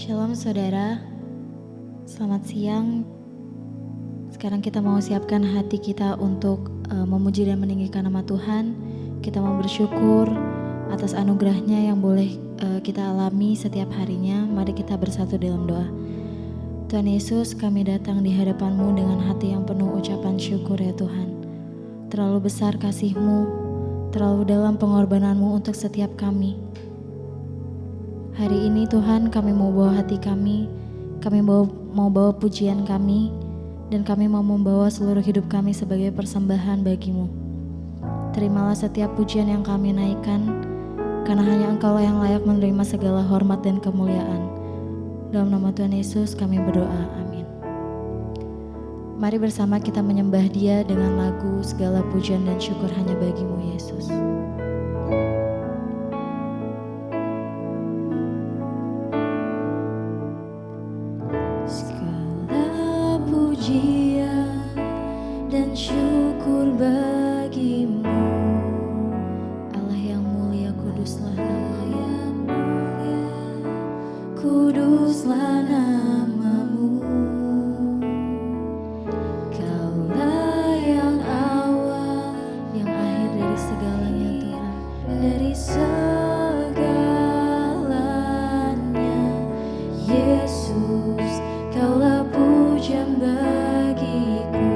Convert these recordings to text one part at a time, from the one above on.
Shalom saudara, selamat siang. Sekarang kita mau siapkan hati kita untuk memuji dan meninggikan nama Tuhan. Kita mau bersyukur atas anugerahnya yang boleh kita alami setiap harinya. Mari kita bersatu dalam doa. Tuhan Yesus, kami datang di hadapan-Mu dengan hati yang penuh ucapan syukur ya Tuhan. Terlalu besar kasih-Mu, terlalu dalam pengorbanan-Mu untuk setiap kami. Hari ini Tuhan, kami mau bawa hati kami mau bawa pujian kami, dan kami mau membawa seluruh hidup kami sebagai persembahan bagi-Mu. Terimalah setiap pujian yang kami naikkan, karena hanya Engkau yang layak menerima segala hormat dan kemuliaan. Dalam nama Tuhan Yesus kami berdoa, amin. Mari bersama kita menyembah Dia dengan lagu segala pujian dan syukur hanya bagi-Mu Yesus. Pujian dan syukur bagi-Mu, Allah yang mulia, kuduslah nama-Mu, kuduslah nama-Mu. Kaulah yang awal, yang akhir dari segalanya Tuhan, dari segalanya. Yesus, Kaulah pujian bagiku,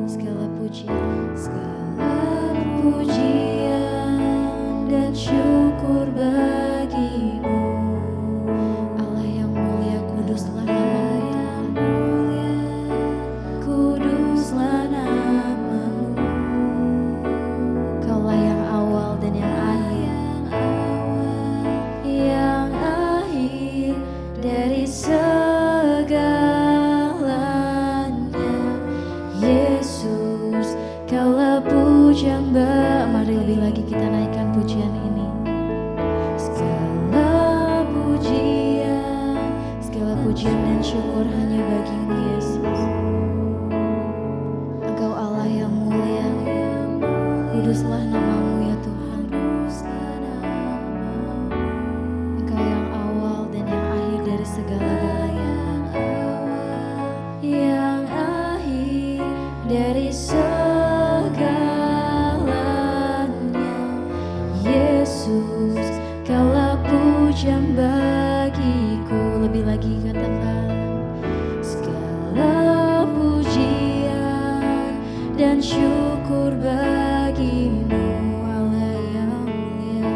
segala pujian dan syukur bagi-Mu, Allah yang mulia, kuduslah nama-Mu, kuduslah nama-Mu. Kaulah yang awal dan yang akhir dari Yesus, Kaulah pujian mari lebih lagi kita naikkan pujian ini. Segala pujian dan syukur hanya bagi-Mu Yesus. Engkau Allah yang mulia, kuduslah nama-Mu ya Tuhan. Engkau yang awal dan yang akhir dari segala-galanya, yang akhir dari segalanya. Yesus, Kaulah pujian bagiku. Lebih lagi katakan, segala pujian dan syukur bagi-Mu, Allah yang mulia,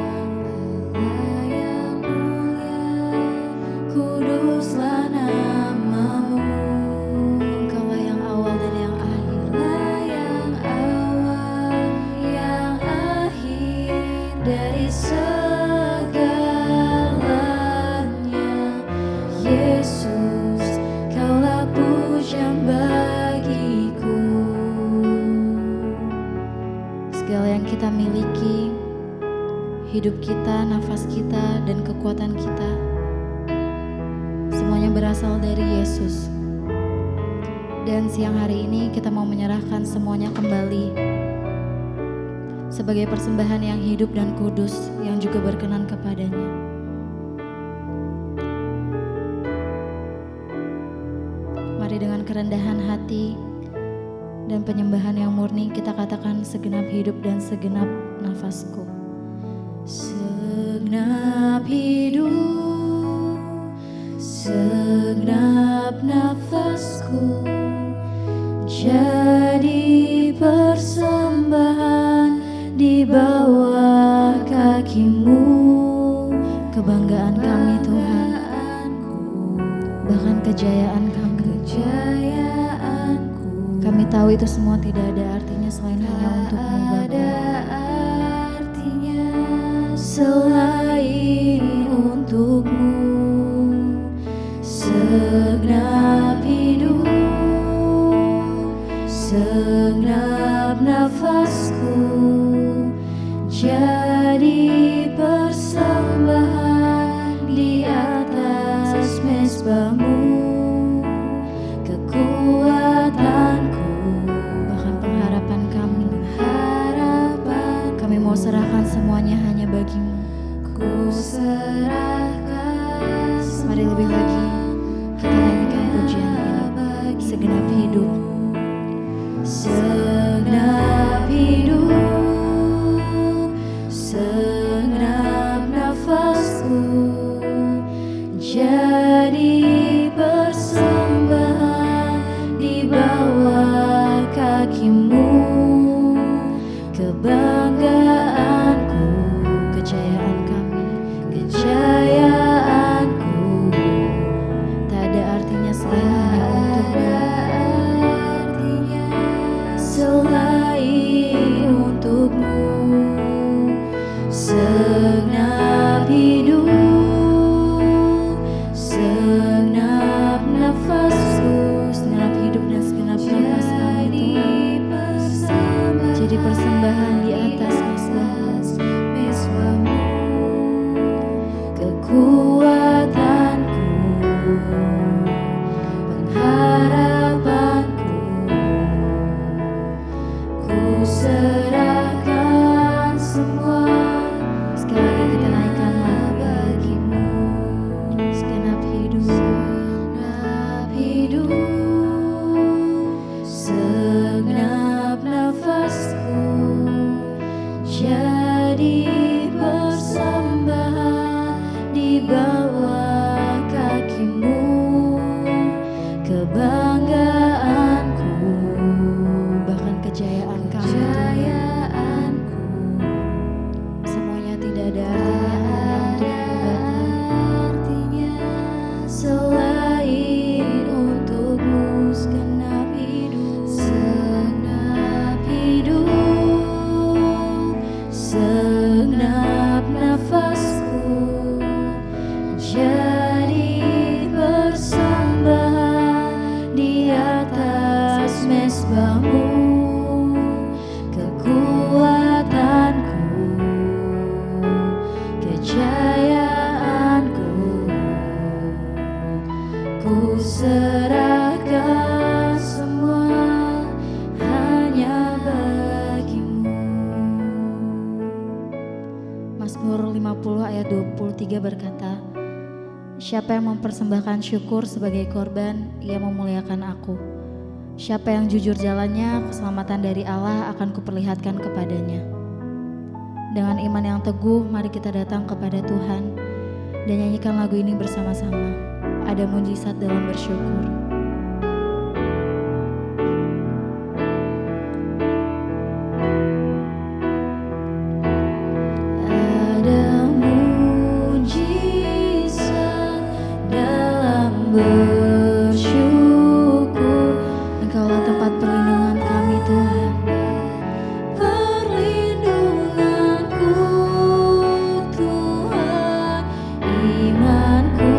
kuduslah nama-Mu. Engkaulah yang awal dan yang akhir dari segalanya. Yesus, Kaulah pujian bagiku. Segala yang kita miliki, hidup kita, nafas kita, dan kekuatan kita, semuanya berasal dari Yesus. Dan siang hari ini kita mau menyerahkan semuanya kembali sebagai persembahan yang hidup dan kudus, yang juga berkenan kepadanya. Mari dengan kerendahan hati dan penyembahan yang murni kita katakan, segenap hidup dan segenap nafasku. Segenap hidup, segenap nafasku, jadi persembahan di bawah kaki-Mu. Kebanggaan kami Tuhan, bahkan kejayaan kami. Kami tahu itu semua tidak ada artinya selain hanya untuk-Mu Bapa. Selain untuk-Mu. Segenap hidup, segenap nafasku, jadi persembahan di atas mezbah-Mu. Kekuatanku, bahkan pengharapan kami, kami mau serahkan semuanya hanya bagi-Mu. Ku serahkan. Mari lebih lagi kita nyanyikan pujian ini. Segenap hidup, segenap hidup, segenap nafasku jadi persembahan di bawah kakimu. Kebanggaanku, kejayaan kami, kejayaanku, tak ada artinya selain untukmu. Segenap hidup, segenap nafasku, segenap hidup dan segenap nafas kami jadi persembahan di atas mezbamu. Kekuatanku, pengharapanku, ku serahkan semua. Sekali lagi kita naikkan bagimu. Segenap hidup, segenap hidup, segenap nafasku jadi persembahan di bawah kakimu. Kebanggaanku, bahkan kejayaanku, semuanya tidak ada artinya selain untukmu. Segenap hidup, segenap hidup, segenap nafasku jadi persembahan di atas mezbamu. Kekuatanku, kejayaanku, ku serahkan semua hanya bagimu. Mazmur 50 ayat 23 berkata, siapa yang mempersembahkan syukur sebagai korban, ia memuliakan aku. Siapa yang jujur jalannya, keselamatan dari Allah akan kuperlihatkan kepadanya. Dengan iman yang teguh, mari kita datang kepada Tuhan dan nyanyikan lagu ini bersama-sama. Ada mujizat dalam bersyukur. Ada mujizat dalam bersyukur. Engkaulah tempat perlindungan kami, Tuhan. Perlindunganku, Tuhan. Imanku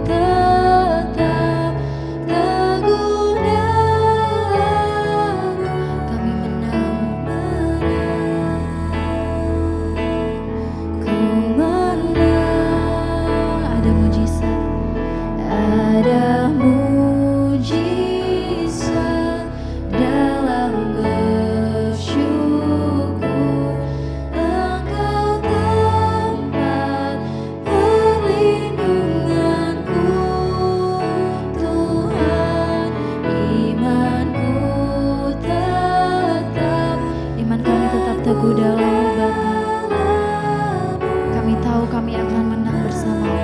tetap teguh dalam-Mu. Kami menang. Ku menang. Ada mujizat, ada mujizat dalam bersyukur. Engkau tempat perlindunganku, Tuhan. Imanku tetap, iman kami tetap teguh dalam-Mu, Bapa. Kami tahu kami akan menang bersama-Mu.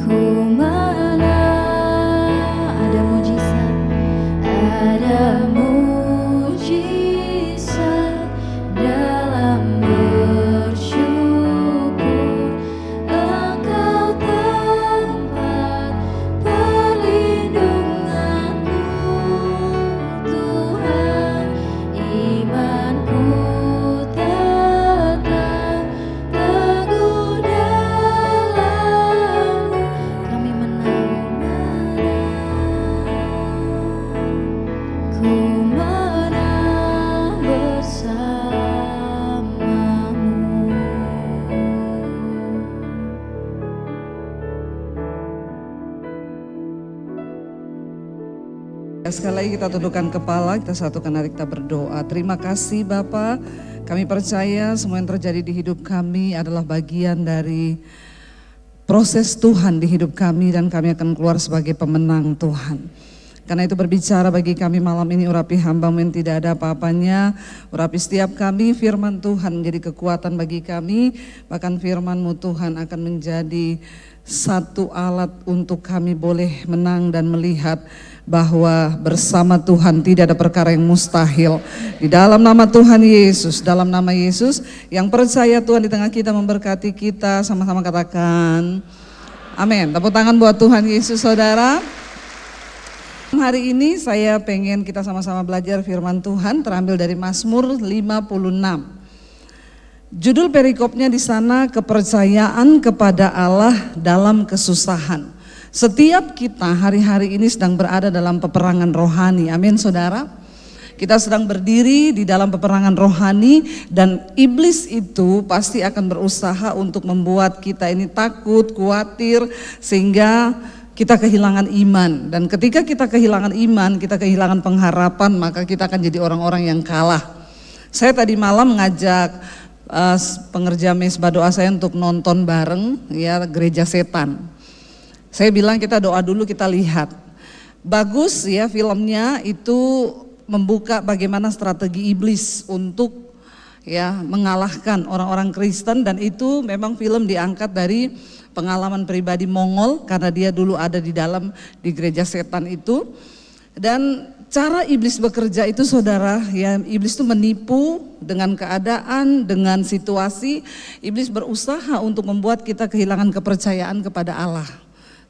Ku menang. Ada mujizat, ada mujizat dalam bersyukur. Engkau tempat perlindunganku, Tuhan. Imanku tetap teguh dalam-Mu. Kami menang. Ku menang bersama-Mu. Sekali lagi kita tundukkan kepala, kita satukan hati, kita berdoa. Terima kasih Bapa, kami percaya semua yang terjadi di hidup kami adalah bagian dari proses Tuhan di hidup kami dan kami akan keluar sebagai pemenang Tuhan. Karena itu berbicara bagi kami malam ini, urapi hamba-Mu yang tidak ada apa-apanya, urapi setiap kami, firman Tuhan menjadi kekuatan bagi kami, bahkan firman-Mu Tuhan akan menjadi satu alat untuk kami boleh menang dan melihat bahwa bersama Tuhan tidak ada perkara yang mustahil. Di dalam nama Tuhan Yesus, dalam nama Yesus, yang percaya Tuhan di tengah kita memberkati kita, sama-sama katakan amin. Tepuk tangan buat Tuhan Yesus, saudara. Hari ini saya pengen kita sama-sama belajar firman Tuhan terambil dari Mazmur 56. Judul perikopnya di sana, kepercayaan kepada Allah dalam kesusahan. Setiap kita hari-hari ini sedang berada dalam peperangan rohani, amin saudara. Kita sedang berdiri di dalam peperangan rohani dan iblis itu pasti akan berusaha untuk membuat kita ini takut, khawatir, sehingga kita kehilangan iman. Dan ketika kita kehilangan iman, kita kehilangan pengharapan, maka kita akan jadi orang-orang yang kalah. Saya tadi malam ngajak pengerja mesbah doa saya untuk nonton bareng ya Gereja Setan. Saya bilang kita doa dulu, kita lihat. Bagus ya filmnya, itu membuka bagaimana strategi iblis untuk ya mengalahkan orang-orang Kristen, dan itu memang film diangkat dari pengalaman pribadi Mongol karena dia dulu ada di gereja setan itu. Dan cara iblis bekerja itu saudara, ya iblis itu menipu dengan keadaan, dengan situasi. Iblis berusaha untuk membuat kita kehilangan kepercayaan kepada Allah,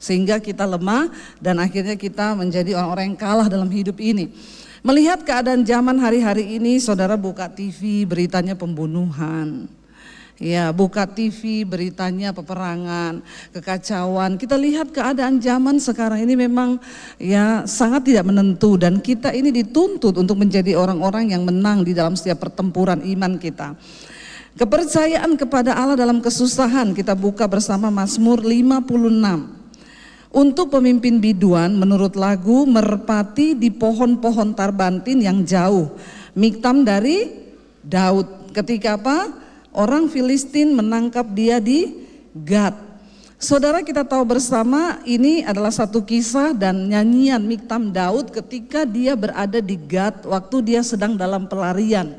sehingga kita lemah dan akhirnya kita menjadi orang-orang yang kalah dalam hidup ini. Melihat keadaan zaman hari-hari ini, saudara buka TV beritanya pembunuhan. Ya, buka TV beritanya peperangan, kekacauan. Kita lihat keadaan zaman sekarang ini memang ya sangat tidak menentu, dan kita ini dituntut untuk menjadi orang-orang yang menang di dalam setiap pertempuran iman kita. Kepercayaan kepada Allah dalam kesusahan, kita buka bersama Mazmur 56. Untuk pemimpin biduan menurut lagu, merpati di pohon-pohon tarbantin yang jauh. Miktam dari Daud. Ketika apa? Orang Filistin menangkap dia di Gad. Saudara, kita tahu bersama ini adalah satu kisah dan nyanyian Miktam Daud ketika dia berada di Gad waktu dia sedang dalam pelarian.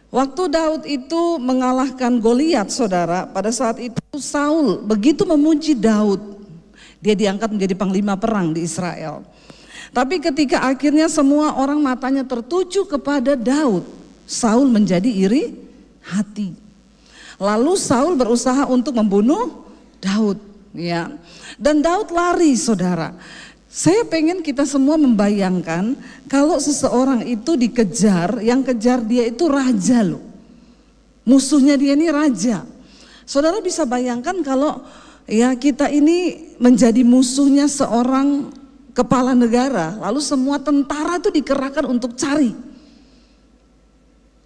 Waktu Daud itu mengalahkan Goliat, saudara, pada saat itu Saul begitu memuji Daud. Dia diangkat menjadi panglima perang di Israel. Tapi ketika akhirnya semua orang matanya tertuju kepada Daud, Saul menjadi iri hati. Lalu Saul berusaha untuk membunuh Daud, ya. Dan Daud lari, saudara. Saya pengen kita semua membayangkan kalau seseorang itu dikejar, yang kejar dia itu raja loh. Musuhnya dia ini raja. Saudara bisa bayangkan kalau ya kita ini menjadi musuhnya seorang kepala negara, lalu semua tentara itu dikerahkan untuk cari.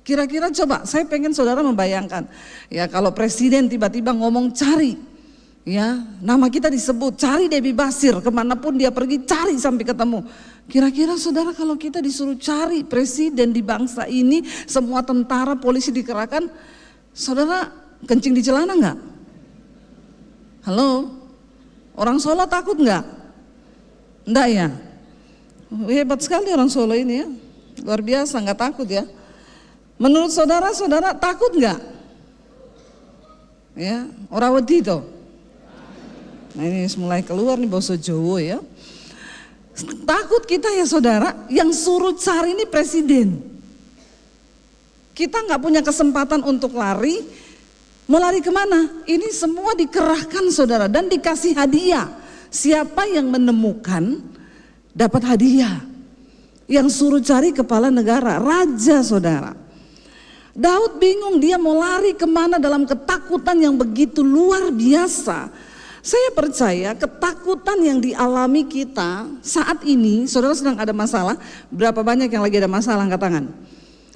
Kira-kira coba saya pengen saudara membayangkan, ya kalau presiden tiba-tiba ngomong cari, ya nama kita disebut, cari Debbie Basir, kemanapun dia pergi cari sampai ketemu. Kira-kira saudara kalau kita disuruh cari presiden di bangsa ini, semua tentara polisi dikerahkan, saudara kencing di celana enggak? Halo, orang Solo takut enggak? Enggak ya? Hebat sekali orang Solo ini ya, luar biasa, enggak takut ya. Menurut saudara, saudara takut enggak? Ya, ora wedi to. Nah ini mulai keluar nih bahasa Jawa ya. Takut kita ya saudara, yang suruh cari ini presiden. Kita nggak punya kesempatan untuk lari, mau lari kemana? Ini semua dikerahkan saudara dan dikasih hadiah. Siapa yang menemukan dapat hadiah. Yang suruh cari kepala negara, raja saudara. Daud bingung dia mau lari kemana dalam ketakutan yang begitu luar biasa. Saya percaya ketakutan yang dialami kita saat ini, saudara sedang ada masalah. Berapa banyak yang lagi ada masalah angkat tangan?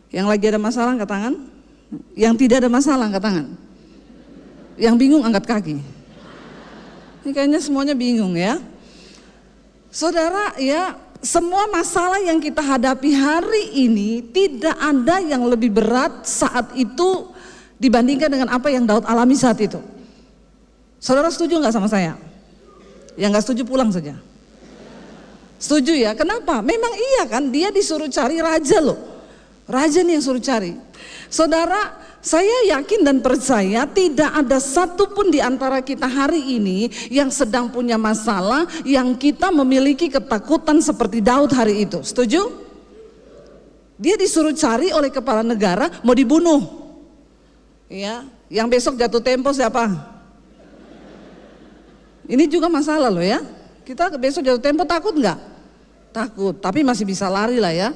Yang lagi ada masalah angkat tangan? Yang tidak ada masalah angkat tangan? Yang bingung angkat kaki? Ini kayaknya semuanya bingung ya. Saudara ya, semua masalah yang kita hadapi hari ini tidak ada yang lebih berat saat itu dibandingkan dengan apa yang Daud alami saat itu. Saudara setuju nggak sama saya? Yang nggak setuju pulang saja. Setuju ya? Kenapa? Memang iya kan, dia disuruh cari raja loh. Raja nih yang suruh cari. Saudara, saya yakin dan percaya tidak ada satupun di antara kita hari ini yang sedang punya masalah yang kita memiliki ketakutan seperti Daud hari itu. Setuju? Dia disuruh cari oleh kepala negara, mau dibunuh. Ya, yang besok jatuh tempo siapa? Ini juga masalah loh ya. Kita besok jatuh tempo takut nggak? Takut, tapi masih bisa lari lah ya.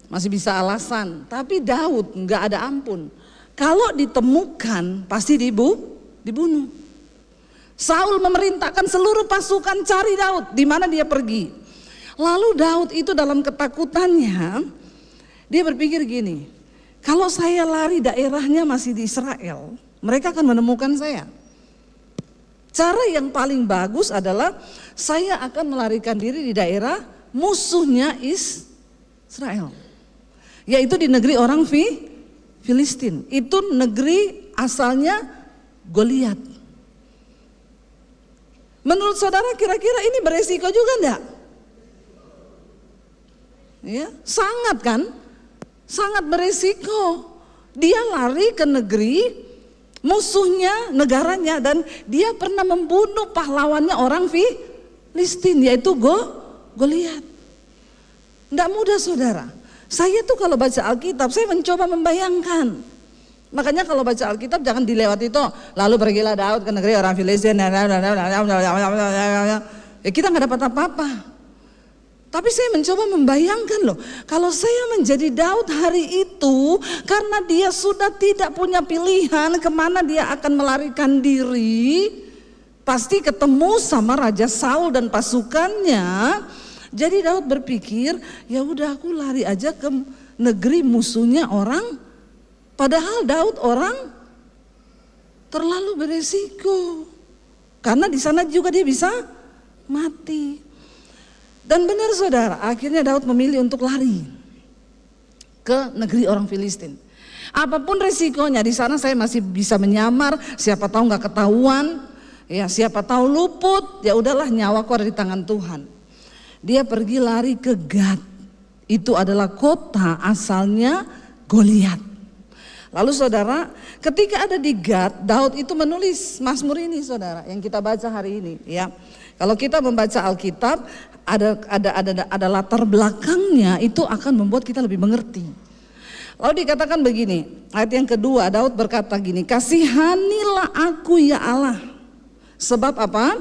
Masih bisa alasan. Tapi Daud nggak ada ampun. Kalau ditemukan pasti dibunuh. Saul memerintahkan seluruh pasukan cari Daud, di mana dia pergi. Lalu Daud itu dalam ketakutannya, dia berpikir gini, kalau saya lari daerahnya masih di Israel, mereka akan menemukan saya. Cara yang paling bagus adalah saya akan melarikan diri di daerah musuhnya Israel, yaitu di negeri orang Filistin. Itu negeri asalnya Goliat. Menurut saudara kira-kira ini beresiko juga enggak? Ya, sangat kan? Sangat beresiko. Dia lari ke negeri musuhnya, negaranya, dan dia pernah membunuh pahlawannya orang Filistin, yaitu Goliat. Enggak mudah saudara. Saya tuh kalau baca Alkitab, saya mencoba membayangkan. Makanya kalau baca Alkitab jangan dilewati itu. Lalu pergilah Daud ke negeri orang Filistin. Ya, kita nggak dapat apa-apa. Tapi saya mencoba membayangkan loh. Kalau saya menjadi Daud hari itu, karena dia sudah tidak punya pilihan kemana dia akan melarikan diri, pasti ketemu sama Raja Saul dan pasukannya. Jadi Daud berpikir, ya udah aku lari aja ke negeri musuhnya orang. Padahal Daud orang terlalu beresiko. Karena di sana juga dia bisa mati. Dan benar saudara, akhirnya Daud memilih untuk lari ke negeri orang Filistin. Apapun resikonya, di sana saya masih bisa menyamar, siapa tahu nggak ketahuan, ya siapa tahu luput, ya udahlah nyawaku ada di tangan Tuhan. Dia pergi lari ke Gad. Itu adalah kota asalnya Goliat. Lalu saudara, ketika ada di Gad, Daud itu menulis Mazmur ini saudara, yang kita baca hari ini ya. Kalau kita membaca Alkitab, ada latar belakangnya, itu akan membuat kita lebih mengerti. Lalu dikatakan begini, ayat yang kedua, Daud berkata gini, kasihanilah aku ya Allah. Sebab apa?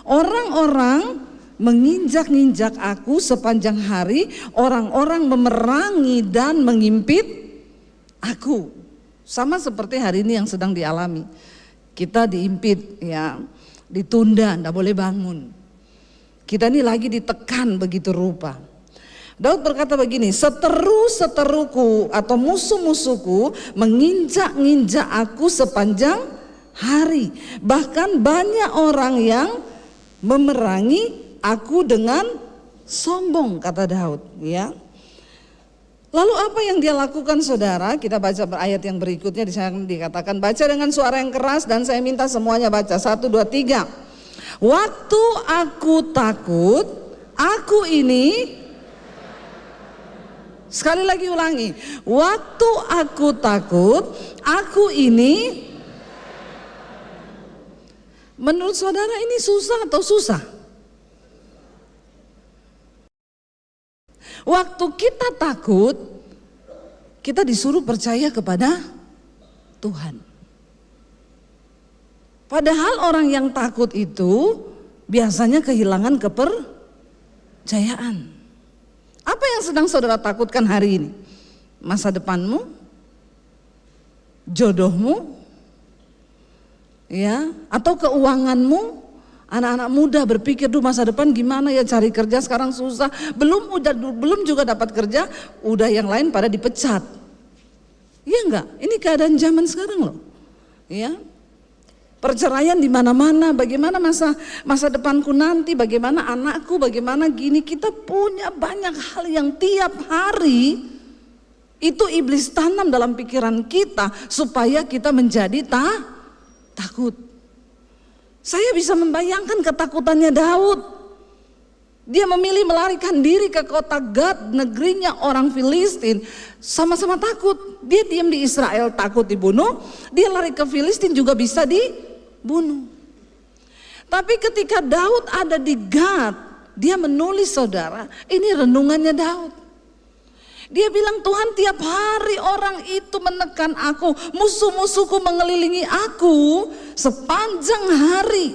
Orang-orang menginjak-injak aku sepanjang hari, orang-orang memerangi dan mengimpit aku. Sama seperti hari ini yang sedang dialami. Kita diimpit ya, ditunda, tidak boleh bangun. Kita ini lagi ditekan begitu rupa. Daud berkata begini, seteru-seteruku atau musuh-musuhku menginjak-injak aku sepanjang hari. Bahkan banyak orang yang memerangi aku dengan sombong, kata Daud ya. Lalu apa yang dia lakukan saudara? Kita baca ayat yang berikutnya, di sana dikatakan baca dengan suara yang keras dan saya minta semuanya baca 1, 2, 3. Waktu aku takut, aku ini, sekali lagi ulangi. Waktu aku takut, aku ini. Menurut saudara ini susah atau susah? Waktu kita takut, kita disuruh percaya kepada Tuhan. Padahal orang yang takut itu biasanya kehilangan kepercayaan. Apa yang sedang saudara takutkan hari ini? Masa depanmu? Jodohmu? Ya, atau keuanganmu? Anak-anak muda berpikir, duh masa depan gimana ya, cari kerja sekarang susah. Belum juga dapat kerja, udah yang lain pada dipecat. Iya enggak? Ini keadaan zaman sekarang loh. Ya. Perceraian di mana-mana, bagaimana masa depanku nanti, bagaimana anakku, bagaimana gini. Kita punya banyak hal yang tiap hari itu iblis tanam dalam pikiran kita supaya kita menjadi takut. Saya bisa membayangkan ketakutannya Daud. Dia memilih melarikan diri ke kota Gad, negerinya orang Filistin. Sama-sama takut. Dia diam di Israel takut dibunuh, dia lari ke Filistin juga bisa dibunuh. Tapi ketika Daud ada di Gad, dia menulis saudara, ini renungannya Daud. Dia bilang, Tuhan tiap hari orang itu menekan aku, musuh-musuhku mengelilingi aku sepanjang hari.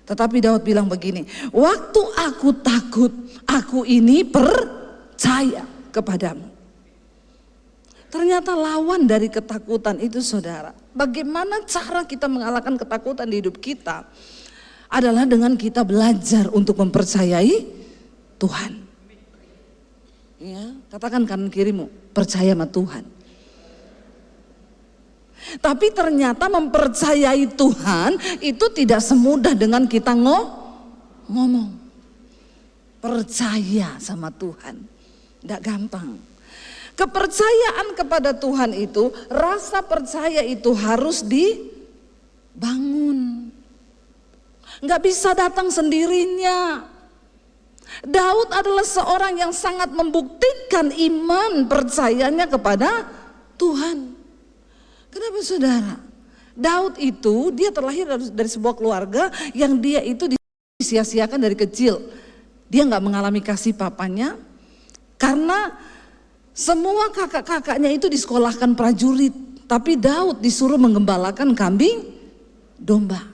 Tetapi Daud bilang begini, waktu aku takut, aku ini percaya kepadamu. Ternyata lawan dari ketakutan itu saudara, bagaimana cara kita mengalahkan ketakutan di hidup kita adalah dengan kita belajar untuk mempercayai Tuhan. Ya, katakan kanan kirimu, percaya sama Tuhan. Tapi ternyata mempercayai Tuhan itu tidak semudah dengan kita ngomong. Percaya sama Tuhan, tidak gampang. Kepercayaan kepada Tuhan itu, rasa percaya itu harus dibangun. Nggak bisa datang sendirinya. Daud adalah seorang yang sangat membuktikan iman percayanya kepada Tuhan. Kenapa saudara? Daud itu dia terlahir dari sebuah keluarga yang dia itu disia-siakan dari kecil. Dia nggak mengalami kasih papanya karena semua kakak-kakaknya itu disekolahkan prajurit. Tapi Daud disuruh menggembalakan kambing domba.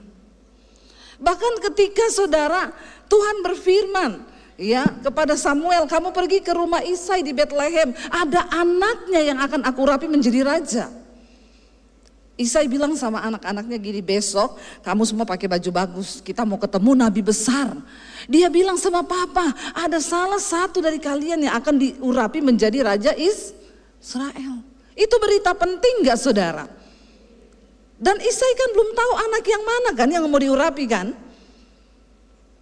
Bahkan ketika saudara Tuhan berfirman ya kepada Samuel, kamu pergi ke rumah Isai di Bethlehem, ada anaknya yang akan aku rapi menjadi raja. Isai bilang sama anak-anaknya gini, besok kamu semua pakai baju bagus, kita mau ketemu nabi besar. Dia bilang sama papa, ada salah satu dari kalian yang akan diurapi menjadi raja Israel. Itu berita penting gak saudara? Dan Isai kan belum tahu anak yang mana kan yang mau diurapi kan?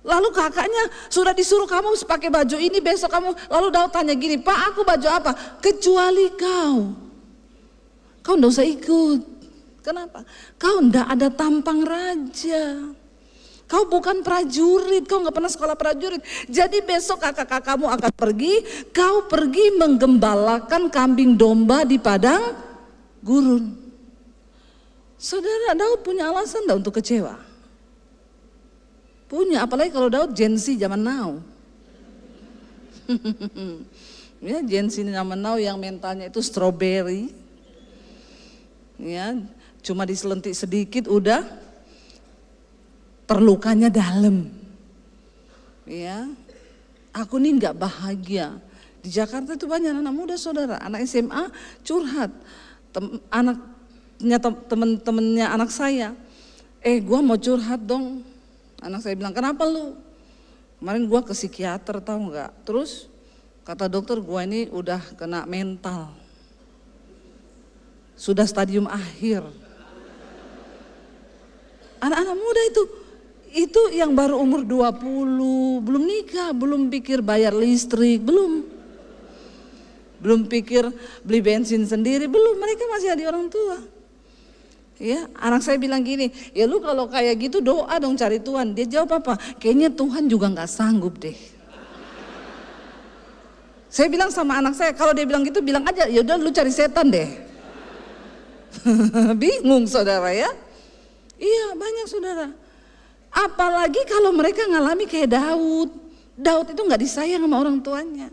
Lalu kakaknya sudah disuruh kamu pakai baju ini besok kamu. Lalu Daud tanya gini, Pak aku baju apa? Kecuali kau. Kau enggak usah ikut. Kenapa? Kau enggak ada tampang raja. Kau bukan prajurit, kau enggak pernah sekolah prajurit. Jadi besok kakak-kakakmu akan pergi. Kau pergi menggembalakan kambing domba di padang gurun. Saudara, Daud punya alasan enggak untuk kecewa? Punya, apalagi kalau Daud Gen Z zaman now. Ya, Gen Z zaman now yang mentalnya itu strawberry. Ya, cuma diselentik sedikit udah terlukanya dalam. Ya. Aku nih nggak bahagia. Di Jakarta itu banyak anak muda saudara, anak SMA curhat. Anaknya temen-temennya anak saya. Gua mau curhat dong. Anak saya bilang, kenapa lu? Kemarin gua ke psikiater tahu nggak? Terus kata dokter gua ini udah kena mental. Sudah stadium akhir. Anak-anak muda itu yang baru umur 20, belum nikah, belum pikir bayar listrik, belum pikir beli bensin sendiri, belum, mereka masih ada orang tua. Ya, anak saya bilang gini, ya lu kalau kayak gitu doa dong cari Tuhan. Dia jawab apa? Kayaknya Tuhan juga nggak sanggup deh. Saya bilang sama anak saya, kalau dia bilang gitu bilang aja, ya udah lu cari setan deh. Bingung saudara ya? Iya banyak saudara. Apalagi kalau mereka ngalami kayak Daud. Daud itu nggak disayang sama orang tuanya.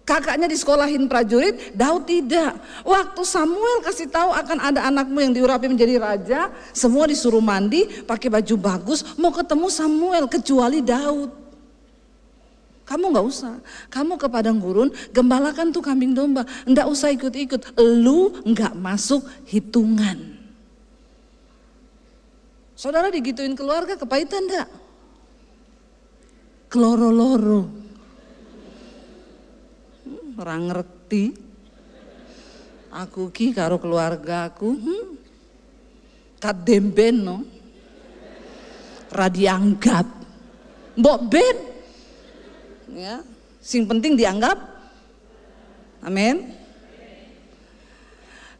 Kakaknya disekolahin prajurit, Daud tidak. Waktu Samuel kasih tahu akan ada anakmu yang diurapi menjadi raja, semua disuruh mandi, pakai baju bagus, mau ketemu Samuel kecuali Daud. Kamu nggak usah, kamu ke padang gurun, gembalakan tuh kambing domba, nggak usah ikut-ikut, lu nggak masuk hitungan. Saudara digituin keluarga, kepahitan enggak? Keloro-loro. Orang ngerti aku ki karo keluargaku kademben no radianggap mbok ben ya sing penting dianggap amin.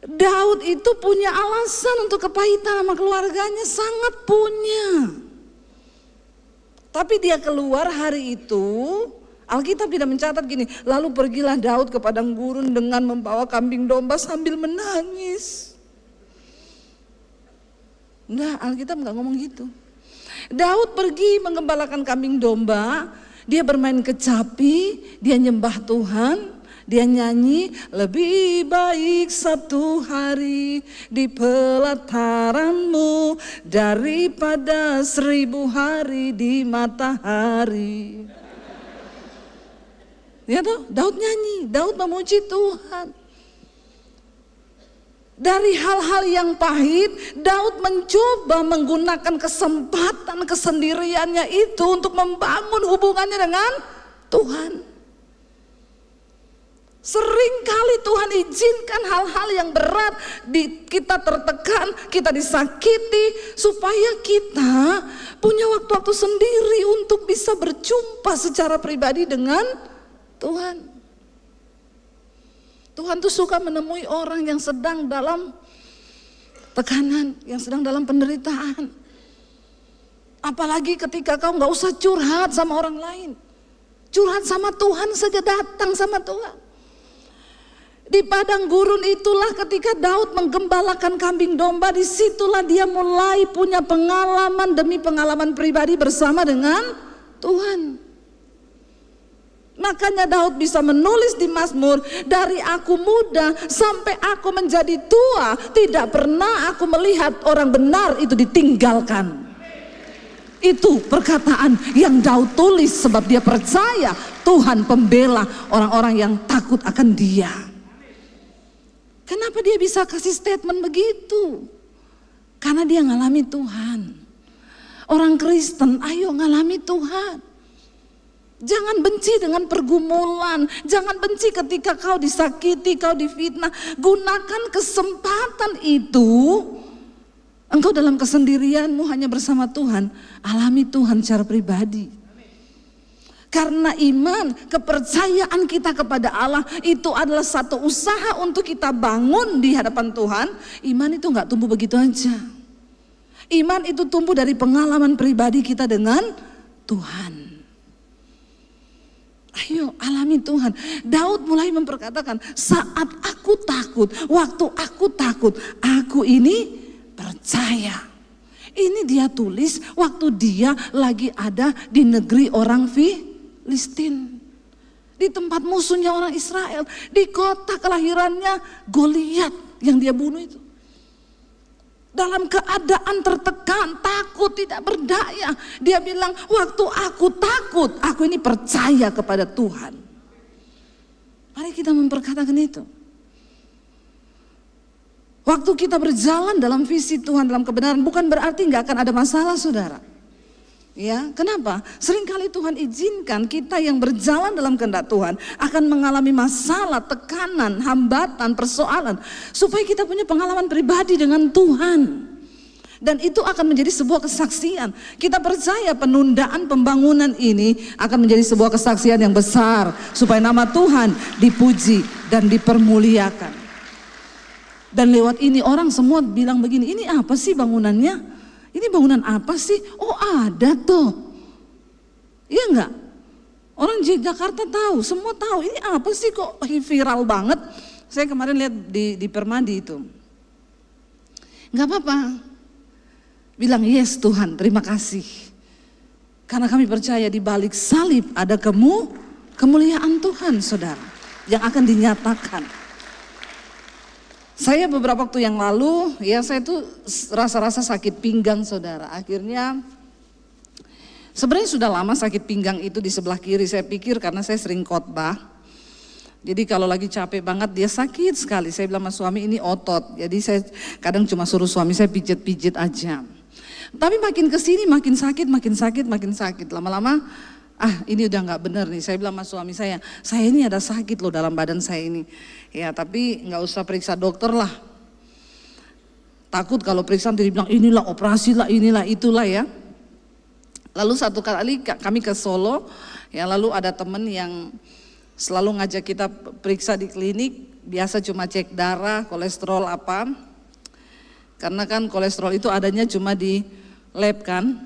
Daud itu punya alasan untuk kepahitan sama keluarganya, sangat punya. Tapi dia keluar hari itu, Alkitab tidak mencatat gini, lalu pergilah Daud ke padang gurun dengan membawa kambing domba sambil menangis. Enggak, Alkitab enggak ngomong gitu. Daud pergi menggembalakan kambing domba, dia bermain kecapi, dia nyembah Tuhan, dia nyanyi, lebih baik 1 hari di pelataranmu daripada 1000 hari di matahari. Ya toh, Daud nyanyi, Daud memuji Tuhan. Dari hal-hal yang pahit, Daud mencoba menggunakan kesempatan kesendiriannya itu untuk membangun hubungannya dengan Tuhan. Seringkali Tuhan izinkan hal-hal yang berat, kita tertekan, kita disakiti, supaya kita punya waktu-waktu sendiri untuk bisa berjumpa secara pribadi dengan Tuhan. Tuhan tuh suka menemui orang yang sedang dalam tekanan, yang sedang dalam penderitaan. Apalagi ketika kau gak usah curhat sama orang lain, curhat sama Tuhan saja, datang sama Tuhan. Di padang gurun itulah ketika Daud menggembalakan kambing domba, disitulah dia mulai punya pengalaman demi pengalaman pribadi bersama dengan Tuhan. Makanya Daud bisa menulis di Mazmur, dari aku muda sampai aku menjadi tua, tidak pernah aku melihat orang benar itu ditinggalkan. Itu perkataan yang Daud tulis sebab dia percaya Tuhan pembela orang-orang yang takut akan dia. Kenapa dia bisa kasih statement begitu? Karena dia ngalami Tuhan. Orang Kristen, ayo ngalami Tuhan. Jangan benci dengan pergumulan. Jangan benci ketika kau disakiti, kau difitnah. Gunakan kesempatan itu. Engkau dalam kesendirianmu hanya bersama Tuhan. Alami Tuhan secara pribadi. Karena iman, kepercayaan kita kepada Allah itu adalah satu usaha untuk kita bangun di hadapan Tuhan. Iman itu gak tumbuh begitu aja. Iman itu tumbuh dari pengalaman pribadi kita dengan Tuhan. Ayo alami Tuhan. Daud mulai memperkatakan, saat aku takut, waktu aku takut, aku ini percaya. Ini dia tulis waktu dia lagi ada di negeri orang Filistin, di tempat musuhnya orang Israel, di kota kelahirannya Goliat yang dia bunuh itu. Dalam keadaan tertekan, takut, tidak berdaya, dia bilang, waktu aku takut, aku ini percaya kepada Tuhan. Mari kita memperkatakan itu. Waktu kita berjalan dalam visi Tuhan, dalam kebenaran, bukan berarti nggak akan ada masalah, saudara. Ya, kenapa? Seringkali Tuhan izinkan kita yang berjalan dalam kehendak Tuhan akan mengalami masalah, tekanan, hambatan, persoalan, supaya kita punya pengalaman pribadi dengan Tuhan. Dan itu akan menjadi sebuah kesaksian. Kita percaya penundaan pembangunan ini akan menjadi sebuah kesaksian yang besar, supaya nama Tuhan dipuji dan dipermuliakan. Dan lewat ini orang semua bilang begini, ini apa sih bangunannya? Ini bangunan apa sih? Oh ada tuh. Iya enggak? Orang di Jakarta tahu, semua tahu. Ini apa sih kok viral banget? Saya kemarin lihat di Permadi itu. Enggak apa-apa. Bilang yes Tuhan, terima kasih. Karena kami percaya di balik salib ada kemuliaan Tuhan, saudara, yang akan dinyatakan. Saya beberapa waktu yang lalu, ya saya tuh rasa-rasa sakit pinggang, saudara. Akhirnya, sebenarnya sudah lama sakit pinggang itu di sebelah kiri. Saya pikir karena saya sering khotbah. Jadi kalau lagi capek banget dia sakit sekali. Saya bilang sama suami ini otot. Jadi saya kadang cuma suruh suami saya pijit-pijit aja. Tapi makin kesini makin sakit, makin sakit, makin sakit. Lama-lama, ini udah nggak benar nih. Saya bilang sama suami saya ini ada sakit loh dalam badan saya ini. Ya tapi nggak usah periksa dokter lah. Takut kalau periksa nanti dibilang inilah operasi lah, inilah itulah ya. Lalu satu kali kami ke Solo, ya lalu ada teman yang selalu ngajak kita periksa di klinik. Biasa cuma cek darah, kolesterol apa. Karena kan kolesterol itu adanya cuma di lab kan.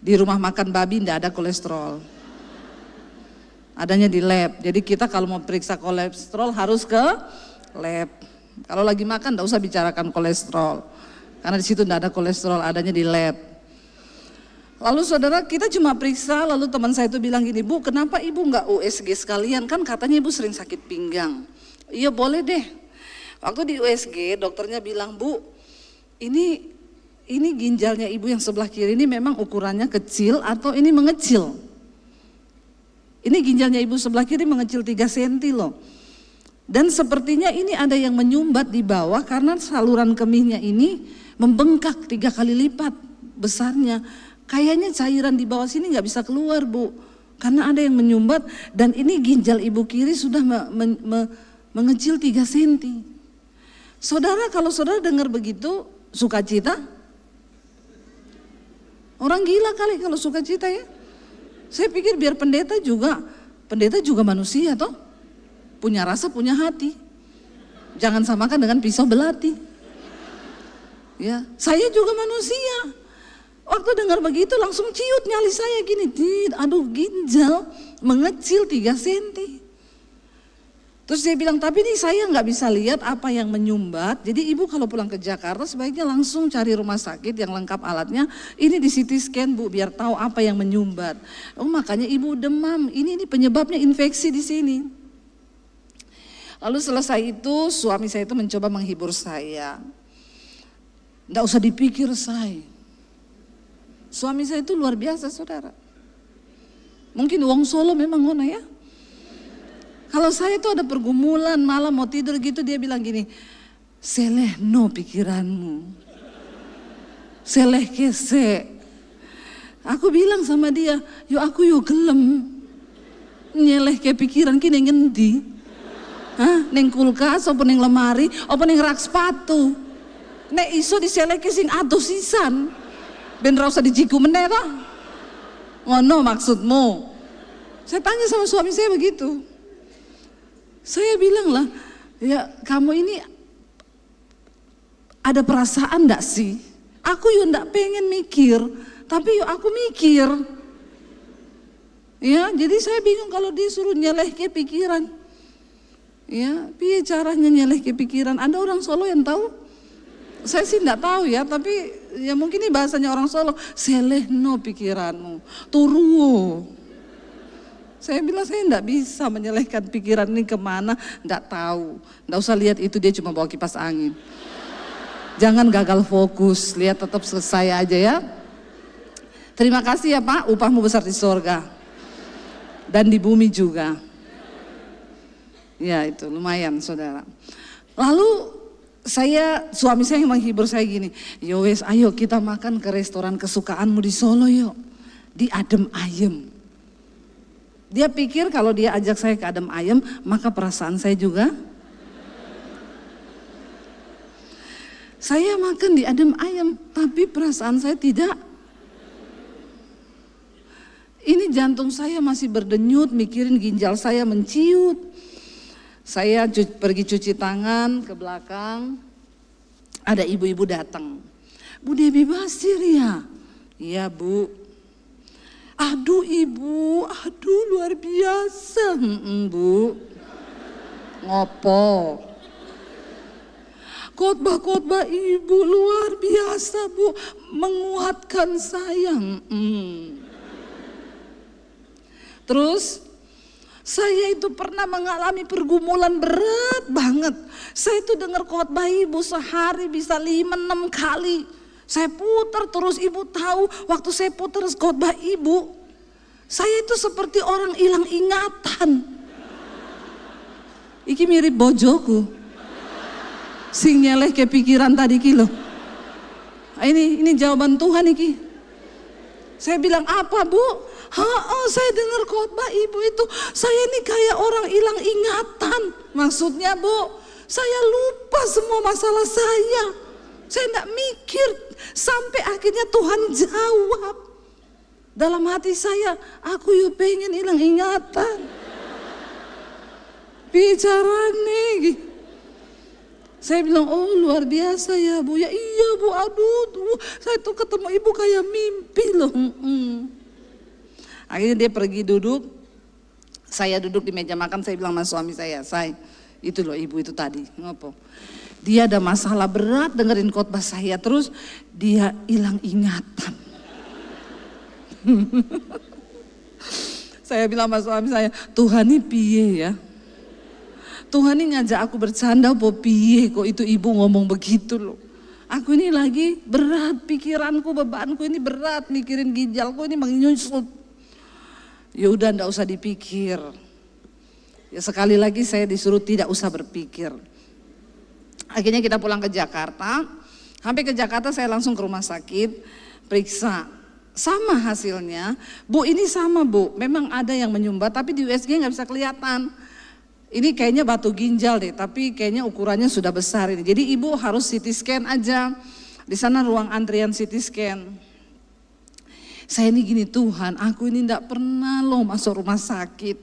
Di rumah makan babi tidak ada kolesterol. Adanya di lab. Jadi kita kalau mau periksa kolesterol harus ke lab. Kalau lagi makan tidak usah bicarakan kolesterol. Karena di situ tidak ada kolesterol, adanya di lab. Lalu saudara, kita cuma periksa, lalu teman saya itu bilang gini, Bu, kenapa ibu nggak USG sekalian? Kan katanya ibu sering sakit pinggang. Iya boleh deh. Waktu di USG dokternya bilang, Bu, ini ginjalnya ibu yang sebelah kiri ini memang ukurannya kecil atau ini mengecil. Ini ginjalnya ibu sebelah kiri mengecil 3 cm loh. Dan sepertinya ini ada yang menyumbat di bawah karena saluran kemihnya ini membengkak 3 kali lipat besarnya. Kayaknya cairan di bawah sini nggak bisa keluar, Bu, karena ada yang menyumbat dan ini ginjal ibu kiri sudah mengecil 3 cm. Saudara, kalau saudara dengar begitu, sukacita? Orang gila kali kalau sukacita ya. Saya pikir biar pendeta juga manusia toh, punya rasa, punya hati. Jangan samakan dengan pisau belati. Ya, saya juga manusia. Waktu dengar begitu langsung ciut nyali saya gini, aduh ginjal mengecil 3 cm. Terus dia bilang, tapi nih saya nggak bisa lihat apa yang menyumbat. Jadi ibu kalau pulang ke Jakarta sebaiknya langsung cari rumah sakit yang lengkap alatnya. Ini di CT scan, Bu, biar tahu apa yang menyumbat. Oh makanya ibu demam, ini penyebabnya infeksi di sini. Lalu selesai itu suami saya itu mencoba menghibur saya. Nggak usah dipikir say. Suami saya itu luar biasa saudara. Mungkin wong Solo memang ngono ya. Kalau saya itu ada pergumulan malam mau tidur gitu dia bilang gini, selehno pikiranmu, seleh kese. Aku bilang sama dia, yo aku yo gelem nyeleh ke pikiran kini ngendi? Hah? Neng kulkas, apa neng lemari, apa neng rak sepatu? Nek iso diseleh ke sing adoh sisan, ben ra usah dijiku meneh toh. Ngono maksudmu? Saya tanya sama suami saya begitu. Saya bilang lah, ya kamu ini ada perasaan enggak sih? Aku yuk enggak pengen mikir, tapi yuk aku mikir. Ya, jadi saya bingung kalau disuruh nyeleh ke pikiran. Ya, piye caranya nyeleh ke pikiran? Ada orang Solo yang tahu? Saya sih enggak tahu ya, tapi ya mungkin ini bahasanya orang Solo. Selehno pikiranmu, turu. Saya bilang saya enggak bisa menyelehkan pikiran ini kemana, enggak tahu. Enggak usah lihat itu, dia cuma bawa kipas angin. Jangan gagal fokus, lihat tetap selesai aja ya. Terima kasih ya Pak, upahmu besar di sorga. Dan di bumi juga. Ya itu lumayan saudara. Lalu suami saya yang menghibur saya gini, yowes ayo kita makan ke restoran kesukaanmu di Solo yuk. Di Adem Ayem. Dia pikir kalau dia ajak saya ke Adem Ayem, maka perasaan saya juga. Saya makan di Adem Ayem, tapi perasaan saya tidak. Ini jantung saya masih berdenyut, mikirin ginjal saya menciut. Saya pergi cuci tangan ke belakang, ada ibu-ibu datang. Bu Debbie Basir ya? Iya Bu. Aduh ibu, aduh luar biasa. Bu, ngopo? Khotbah-khotbah ibu luar biasa Bu, menguatkan saya. Terus saya itu pernah mengalami pergumulan berat banget. Saya itu dengar khotbah ibu sehari bisa 5-6 kali. Saya putar terus, ibu tahu waktu saya putar khotbah ibu, saya itu seperti orang hilang ingatan. Iki mirip bojoku, sing nyeleh ke pikiran tadi kilo. Ini jawaban Tuhan iki. Saya bilang apa Bu? Saya dengar khotbah ibu itu, saya ini kayak orang hilang ingatan. Maksudnya Bu, saya lupa semua masalah saya. Saya enggak mikir, sampai akhirnya Tuhan jawab. Dalam hati saya, aku yuk pengen hilang ingatan. Bicara nih. Saya bilang, oh luar biasa ya Bu. Ya iya Bu, aduh saya tuh ketemu Ibu kayak mimpi loh. Akhirnya dia pergi duduk, saya duduk di meja makan, saya bilang sama suami saya itu loh Ibu itu tadi, ngopo. Dia ada masalah berat dengerin khotbah saya, terus dia hilang ingatan. Saya bilang sama suami saya, Tuhan ini piye ya? Tuhan ini ngajak aku bercanda po piye kok itu Ibu ngomong begitu loh. Aku ini lagi berat pikiranku, bebanku ini berat, mikirin ginjalku ini menyusut. Ya udah ndak usah dipikir. Ya sekali lagi saya disuruh tidak usah berpikir. Akhirnya kita pulang ke Jakarta. Sampai ke Jakarta saya langsung ke rumah sakit, periksa. Sama hasilnya, Bu ini sama Bu, memang ada yang menyumbat tapi di USG nggak bisa kelihatan. Ini kayaknya batu ginjal deh, tapi kayaknya ukurannya sudah besar ini. Jadi Ibu harus CT scan aja. Di sana ruang antrian CT scan. Saya ini gini, Tuhan, aku ini enggak pernah loh masuk rumah sakit.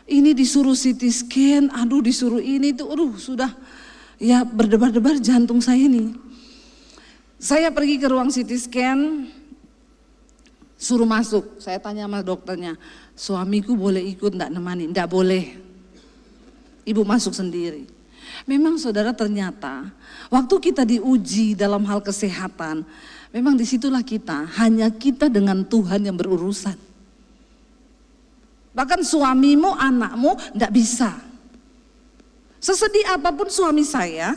Ini disuruh CT scan, aduh disuruh ini tuh, aduh sudah ya berdebar-debar jantung saya ini. Saya pergi ke ruang CT scan, suruh masuk. Saya tanya sama dokternya, suamiku boleh ikut enggak nemani? Enggak boleh. Ibu masuk sendiri. Memang saudara ternyata waktu kita diuji dalam hal kesehatan, memang disitulah kita, hanya kita dengan Tuhan yang berurusan. Bahkan suamimu, anakmu enggak bisa. Sesedih apapun suami saya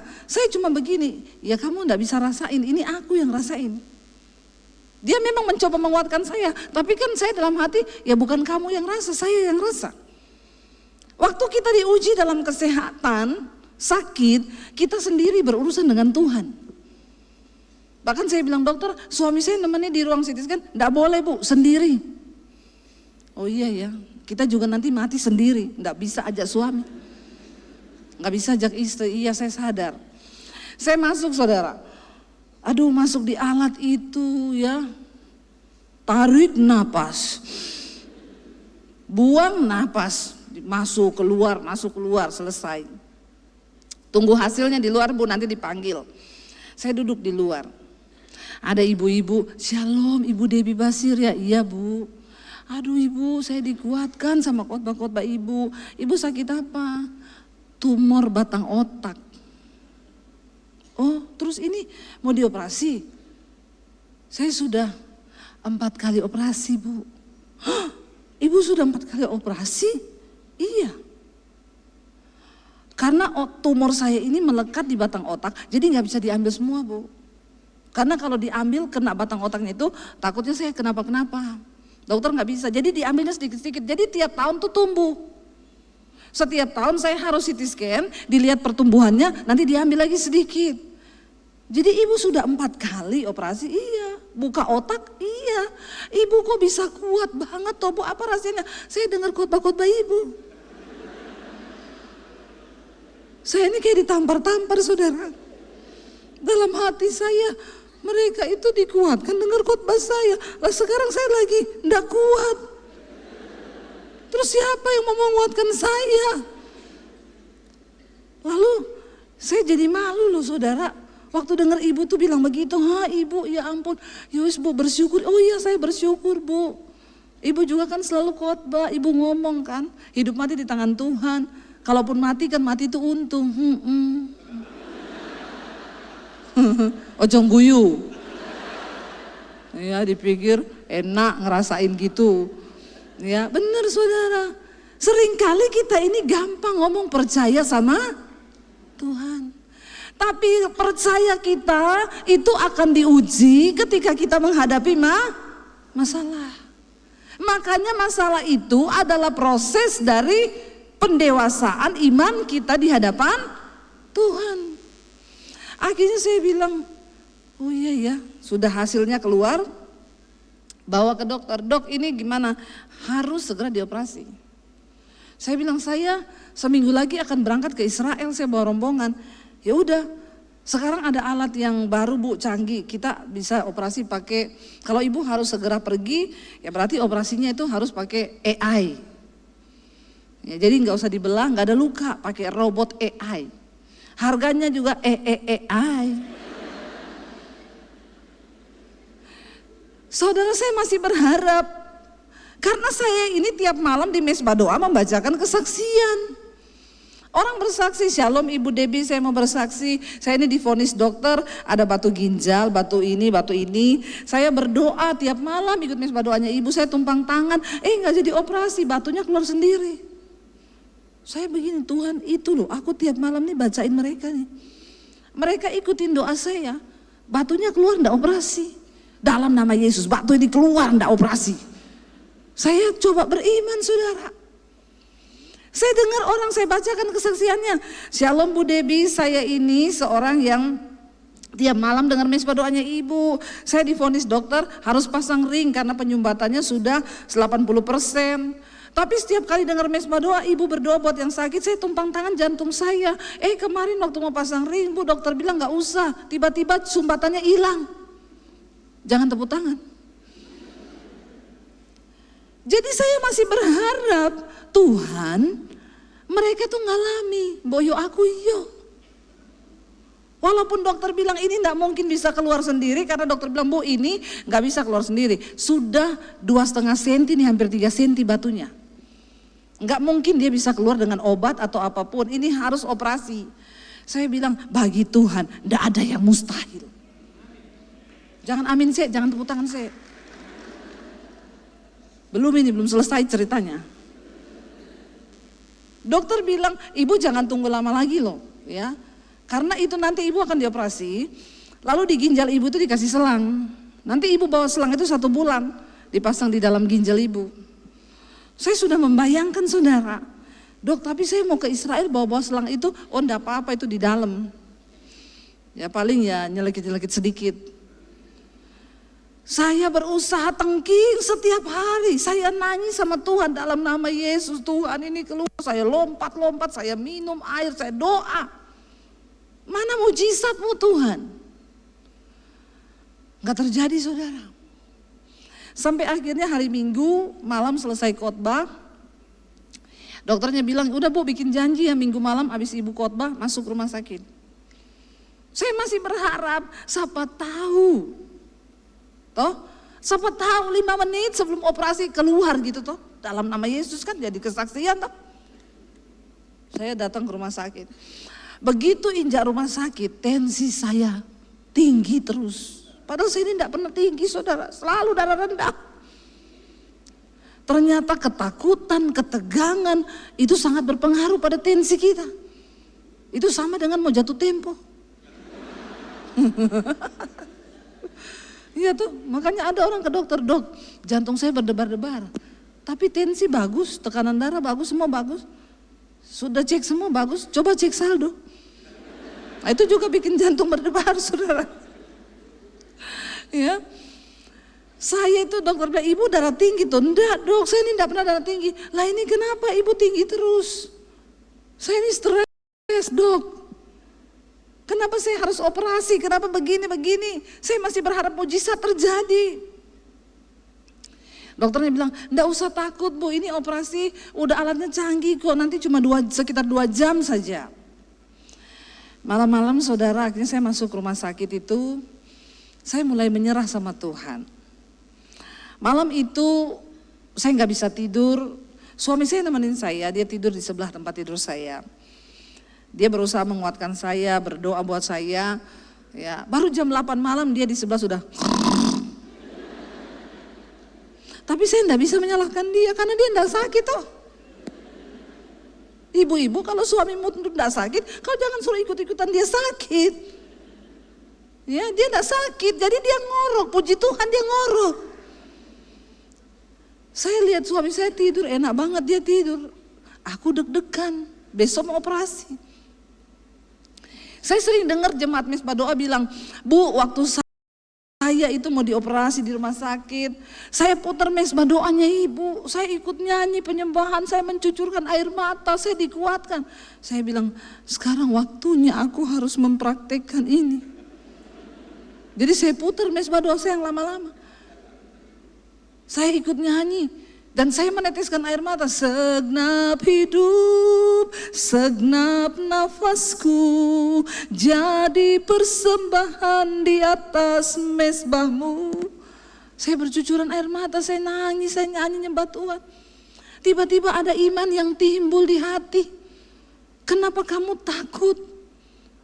cuma begini, ya kamu enggak bisa rasain, ini aku yang rasain. Dia memang mencoba menguatkan saya, tapi kan saya dalam hati, ya bukan kamu yang rasa, saya yang rasa. Waktu kita diuji dalam kesehatan, sakit, kita sendiri berurusan dengan Tuhan. Bahkan saya bilang, dokter suami saya nemenin di ruang CT scan, enggak boleh Bu, sendiri. Oh iya ya, kita juga nanti mati sendiri, enggak bisa ajak suami. Enggak bisa ajak istri, iya saya sadar. Saya masuk saudara, aduh masuk di alat itu ya, tarik napas, buang napas, masuk keluar, selesai. Tunggu hasilnya di luar Bu, nanti dipanggil. Saya duduk di luar. Ada ibu-ibu, Shalom Ibu Debbie Basir ya, iya Bu. Aduh Ibu, saya dikuatkan sama khotbah-khotbah Ibu. Ibu sakit apa? Tumor batang otak. Oh terus ini mau dioperasi? Saya sudah 4 kali operasi Bu. Hah? Ibu sudah 4 kali operasi? Iya, karena tumor saya ini melekat di batang otak, jadi nggak bisa diambil semua Bu. Karena kalau diambil kena batang otaknya itu, takutnya saya kenapa-kenapa. Dokter nggak bisa, jadi diambilnya sedikit-sedikit. Jadi tiap tahun tuh tumbuh. Setiap tahun saya harus CT scan, dilihat pertumbuhannya, nanti diambil lagi sedikit. Jadi Ibu sudah 4 kali operasi, iya. Buka otak, iya. Ibu kok bisa kuat banget toh Bu, apa rasanya? Saya dengar khotbah-khotbah Ibu. Saya ini kayak ditampar-tampar saudara. Dalam hati saya, mereka itu dikuatkan dengar khotbah saya. Lah sekarang saya lagi enggak kuat. Terus siapa yang mau menguatkan saya? Lalu saya jadi malu loh saudara. Waktu dengar Ibu tuh bilang begitu, ha Ibu ya ampun, yowis Bu bersyukur. Oh iya saya bersyukur Bu. Ibu juga kan selalu khotbah, Ibu ngomong kan, hidup mati di tangan Tuhan. Kalaupun mati kan mati itu untung. Ojong guyu. Ya dipikir enak ngerasain gitu. Ya benar saudara. Seringkali kita ini gampang ngomong percaya sama Tuhan. Tapi percaya kita itu akan diuji ketika kita menghadapi masalah. Makanya masalah itu adalah proses dari pendewasaan iman kita di hadapan Tuhan. Akhirnya saya bilang, oh iya ya, sudah hasilnya keluar, bawa ke dokter. Dok ini gimana? Harus segera dioperasi. Saya bilang saya seminggu lagi akan berangkat ke Israel, saya bawa rombongan. Ya udah, sekarang ada alat yang baru Bu, canggih. Kita bisa operasi pakai, kalau Ibu harus segera pergi, ya berarti operasinya itu harus pakai AI. Ya, jadi nggak usah dibelah, nggak ada luka, pakai robot AI. Harganya juga ai. Saudara, saya masih berharap, karena saya ini tiap malam di mesbah doa membacakan kesaksian. Orang bersaksi, shalom Ibu Debbie, saya mau bersaksi, saya ini divonis dokter, ada batu ginjal, batu ini. Saya berdoa tiap malam ikut mesbah doanya Ibu, saya tumpang tangan, nggak jadi operasi, batunya keluar sendiri. Saya begini, Tuhan itu loh, aku tiap malam nih bacain mereka nih. Mereka ikutin doa saya, batunya keluar enggak operasi. Dalam nama Yesus, batu ini keluar enggak operasi. Saya coba beriman, saudara. Saya dengar orang, saya bacakan kesaksiannya. Shalom Bu Debbie, saya ini seorang yang tiap malam dengar mesbah doanya Ibu. Saya divonis dokter harus pasang ring karena penyumbatannya sudah 80%. Tapi setiap kali dengar mesbah doa, Ibu berdoa buat yang sakit, saya tumpang tangan jantung saya. Kemarin waktu mau pasang ring, Bu, dokter bilang gak usah. Tiba-tiba sumbatannya hilang. Jangan tepuk tangan. Jadi saya masih berharap Tuhan, mereka tuh ngalami, boyo aku iyo. Walaupun dokter bilang ini enggak mungkin bisa keluar sendiri, karena dokter bilang Bu ini enggak bisa keluar sendiri. Sudah 2,5 cm nih, hampir 3 cm batunya. Enggak mungkin dia bisa keluar dengan obat atau apapun, ini harus operasi. Saya bilang bagi Tuhan enggak ada yang mustahil. Jangan amin sih, jangan tepuk tangan sih. Belum selesai ceritanya. Dokter bilang, Ibu jangan tunggu lama lagi loh, ya. Karena itu nanti Ibu akan dioperasi, lalu di ginjal Ibu itu dikasih selang. Nanti Ibu bawa selang itu 1 bulan, dipasang di dalam ginjal Ibu. Saya sudah membayangkan, saudara, Dok, tapi saya mau ke Israel bawa selang itu, enggak apa-apa itu di dalam. Ya paling ya nyelekit-nyelekit sedikit. Saya berusaha tengking setiap hari, saya nangis sama Tuhan dalam nama Yesus, Tuhan ini keluar, saya lompat-lompat, saya minum air, saya doa. Mana mujizatmu Tuhan? Gak terjadi, saudara. Sampai akhirnya hari Minggu malam selesai khotbah, dokternya bilang, udah Bu bikin janji ya Minggu malam habis Ibu khotbah masuk rumah sakit. Saya masih berharap, siapa tahu. Siapa tahu 5 menit sebelum operasi keluar gitu toh. Dalam nama Yesus kan jadi kesaksian toh. Saya datang ke rumah sakit. Begitu injak rumah sakit, tensi saya tinggi terus. Padahal saya ini tidak pernah tinggi, saudara, selalu darah rendah. Ternyata ketakutan, ketegangan itu sangat berpengaruh pada tensi kita. Itu sama dengan mau jatuh tempo. Iya tuh, makanya ada orang ke dokter, Dok, jantung saya berdebar-debar. Tapi tensi bagus, tekanan darah bagus, semua bagus. Sudah cek semua bagus, coba cek saldo. Nah, itu juga bikin jantung berdebar, saudara. Ya, saya itu dokter bilang, Ibu darah tinggi tuh. Enggak Dok, saya ini enggak pernah darah tinggi. Lah ini kenapa Ibu tinggi terus? Saya ini stres, Dok. Kenapa saya harus operasi? Kenapa begini? Saya masih berharap mujizat terjadi. Dokternya bilang, enggak usah takut Bu, ini operasi udah alatnya canggih kok, nanti cuma sekitar 2 jam saja. Malam-malam, saudara, akhirnya saya masuk rumah sakit itu, saya mulai menyerah sama Tuhan. Malam itu saya nggak bisa tidur, suami saya nemenin saya, dia tidur di sebelah tempat tidur saya. Dia berusaha menguatkan saya, berdoa buat saya. Ya, baru jam 8 malam dia di sebelah sudah. Tapi saya enggak bisa menyalahkan dia karena dia enggak sakit toh. Ibu-ibu kalau suamimu enggak sakit, kau jangan suruh ikut-ikutan dia sakit. Ya, dia enggak sakit, jadi dia ngorok, puji Tuhan dia ngorok. Saya lihat suami saya tidur, enak banget dia tidur. Aku deg-degan, besok mau operasi. Saya sering dengar jemaat mesbah doa bilang, Bu, waktu saya itu mau dioperasi di rumah sakit, saya putar mesbah doanya Ibu, saya ikut nyanyi penyembahan, saya mencucurkan air mata, saya dikuatkan. Saya bilang, sekarang waktunya aku harus mempraktekkan ini. Jadi saya putar mesbah doa saya yang lama-lama. Saya ikut nyanyi, Dan saya meneteskan air mata, segenap hidup, segenap nafasku, jadi persembahan di atas mezbahmu. Saya bercucuran air mata, saya nangis, saya nyanyi nyembah Tuhan. Tiba-tiba ada iman yang timbul di hati. Kenapa kamu takut?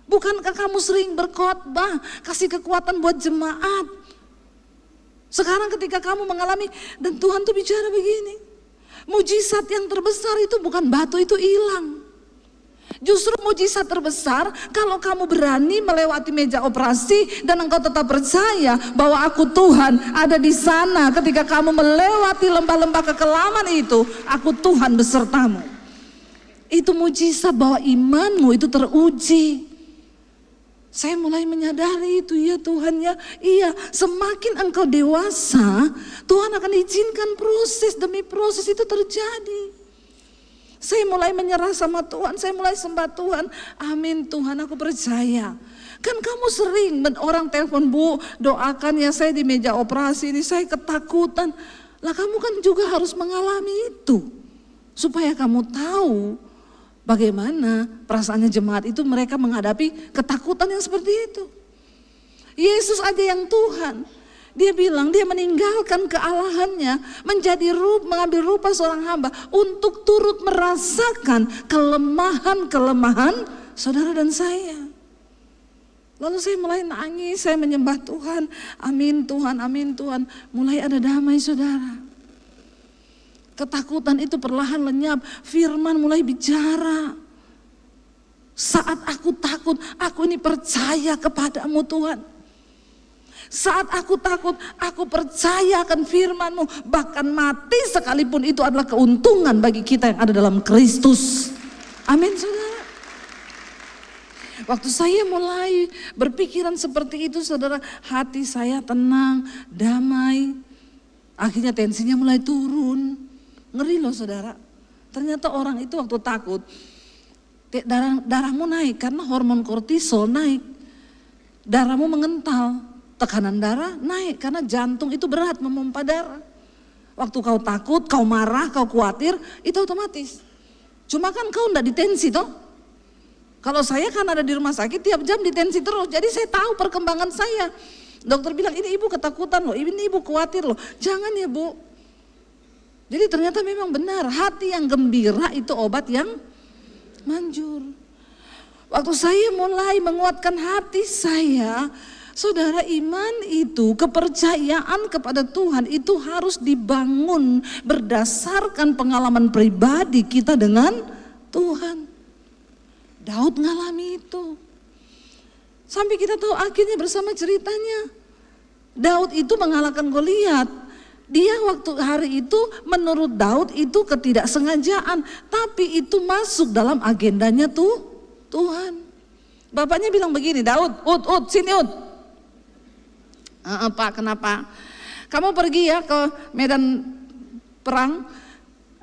Bukankah kamu sering berkhotbah, kasih kekuatan buat jemaat? Sekarang ketika kamu mengalami, dan Tuhan tuh bicara begini, mujizat yang terbesar itu bukan batu itu hilang. Justru mujizat terbesar kalau kamu berani melewati meja operasi dan engkau tetap percaya bahwa aku Tuhan ada di sana. Ketika kamu melewati lembah-lembah kekelaman itu, aku Tuhan besertamu. Itu mujizat bahwa imanmu itu teruji. Saya mulai menyadari itu, ya Tuhan ya, iya, semakin engkau dewasa, Tuhan akan izinkan proses demi proses itu terjadi. Saya mulai menyerah sama Tuhan, saya mulai sembah Tuhan, amin Tuhan, aku percaya. Kan kamu sering, orang telepon, Bu, doakan ya saya di meja operasi ini, saya ketakutan. Lah kamu kan juga harus mengalami itu, supaya kamu tahu bagaimana perasaannya jemaat itu mereka menghadapi ketakutan yang seperti itu. Yesus aja yang Tuhan, dia bilang dia meninggalkan kealahannya, mengambil rupa seorang hamba untuk turut merasakan kelemahan-kelemahan saudara dan saya. Lalu saya mulai nangis, saya menyembah Tuhan, amin Tuhan, amin Tuhan. Mulai ada damai saudara. Ketakutan itu perlahan lenyap, firman mulai bicara. Saat aku takut, aku ini percaya kepadamu Tuhan. Saat aku takut, aku percaya akan firman-Mu. Bahkan mati sekalipun itu adalah keuntungan bagi kita yang ada dalam Kristus. Amin saudara. Waktu saya mulai berpikiran seperti itu saudara, hati saya tenang, damai. Akhirnya tensinya mulai turun. Ngeri loh saudara, ternyata orang itu waktu takut, darahmu naik karena hormon kortisol naik, darahmu mengental, tekanan darah naik karena jantung itu berat memompa darah. Waktu kau takut, kau marah, kau khawatir, itu otomatis. Cuma kan kau enggak ditensi toh. Kalau saya kan ada di rumah sakit tiap jam ditensi terus, jadi saya tahu perkembangan saya. Dokter bilang ini ibu ketakutan loh, ini ibu khawatir loh, jangan ya Bu. Jadi ternyata memang benar, hati yang gembira itu obat yang manjur. Waktu saya mulai menguatkan hati saya, saudara, iman itu, kepercayaan kepada Tuhan itu harus dibangun berdasarkan pengalaman pribadi kita dengan Tuhan. Daud ngalami itu. Sampai kita tahu akhirnya bersama ceritanya. Daud itu mengalahkan Goliat. Dia waktu hari itu menurut Daud itu ketidaksengajaan, tapi itu masuk dalam agendanya Tuhan. Bapaknya bilang begini, Daud, sini Pak, kenapa? Kamu pergi ya ke medan perang,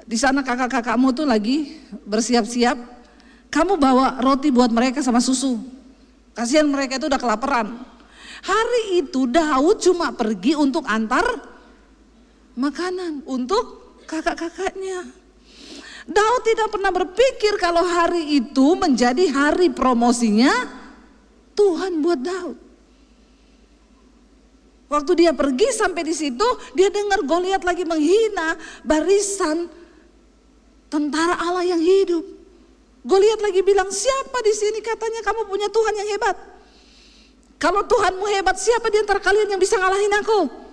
di sana kakak-kakakmu tuh lagi bersiap-siap, kamu bawa roti buat mereka sama susu. Kasihan mereka itu udah kelaparan. Hari itu Daud cuma pergi untuk antar makanan untuk kakak-kakaknya. Daud tidak pernah berpikir kalau hari itu menjadi hari promosinya Tuhan buat Daud. Waktu dia pergi sampai di situ, dia dengar Goliat lagi menghina barisan tentara Allah yang hidup. Goliat lagi bilang, siapa di sini katanya kamu punya Tuhan yang hebat? Kalau Tuhanmu hebat, siapa di antara kalian yang bisa ngalahin aku?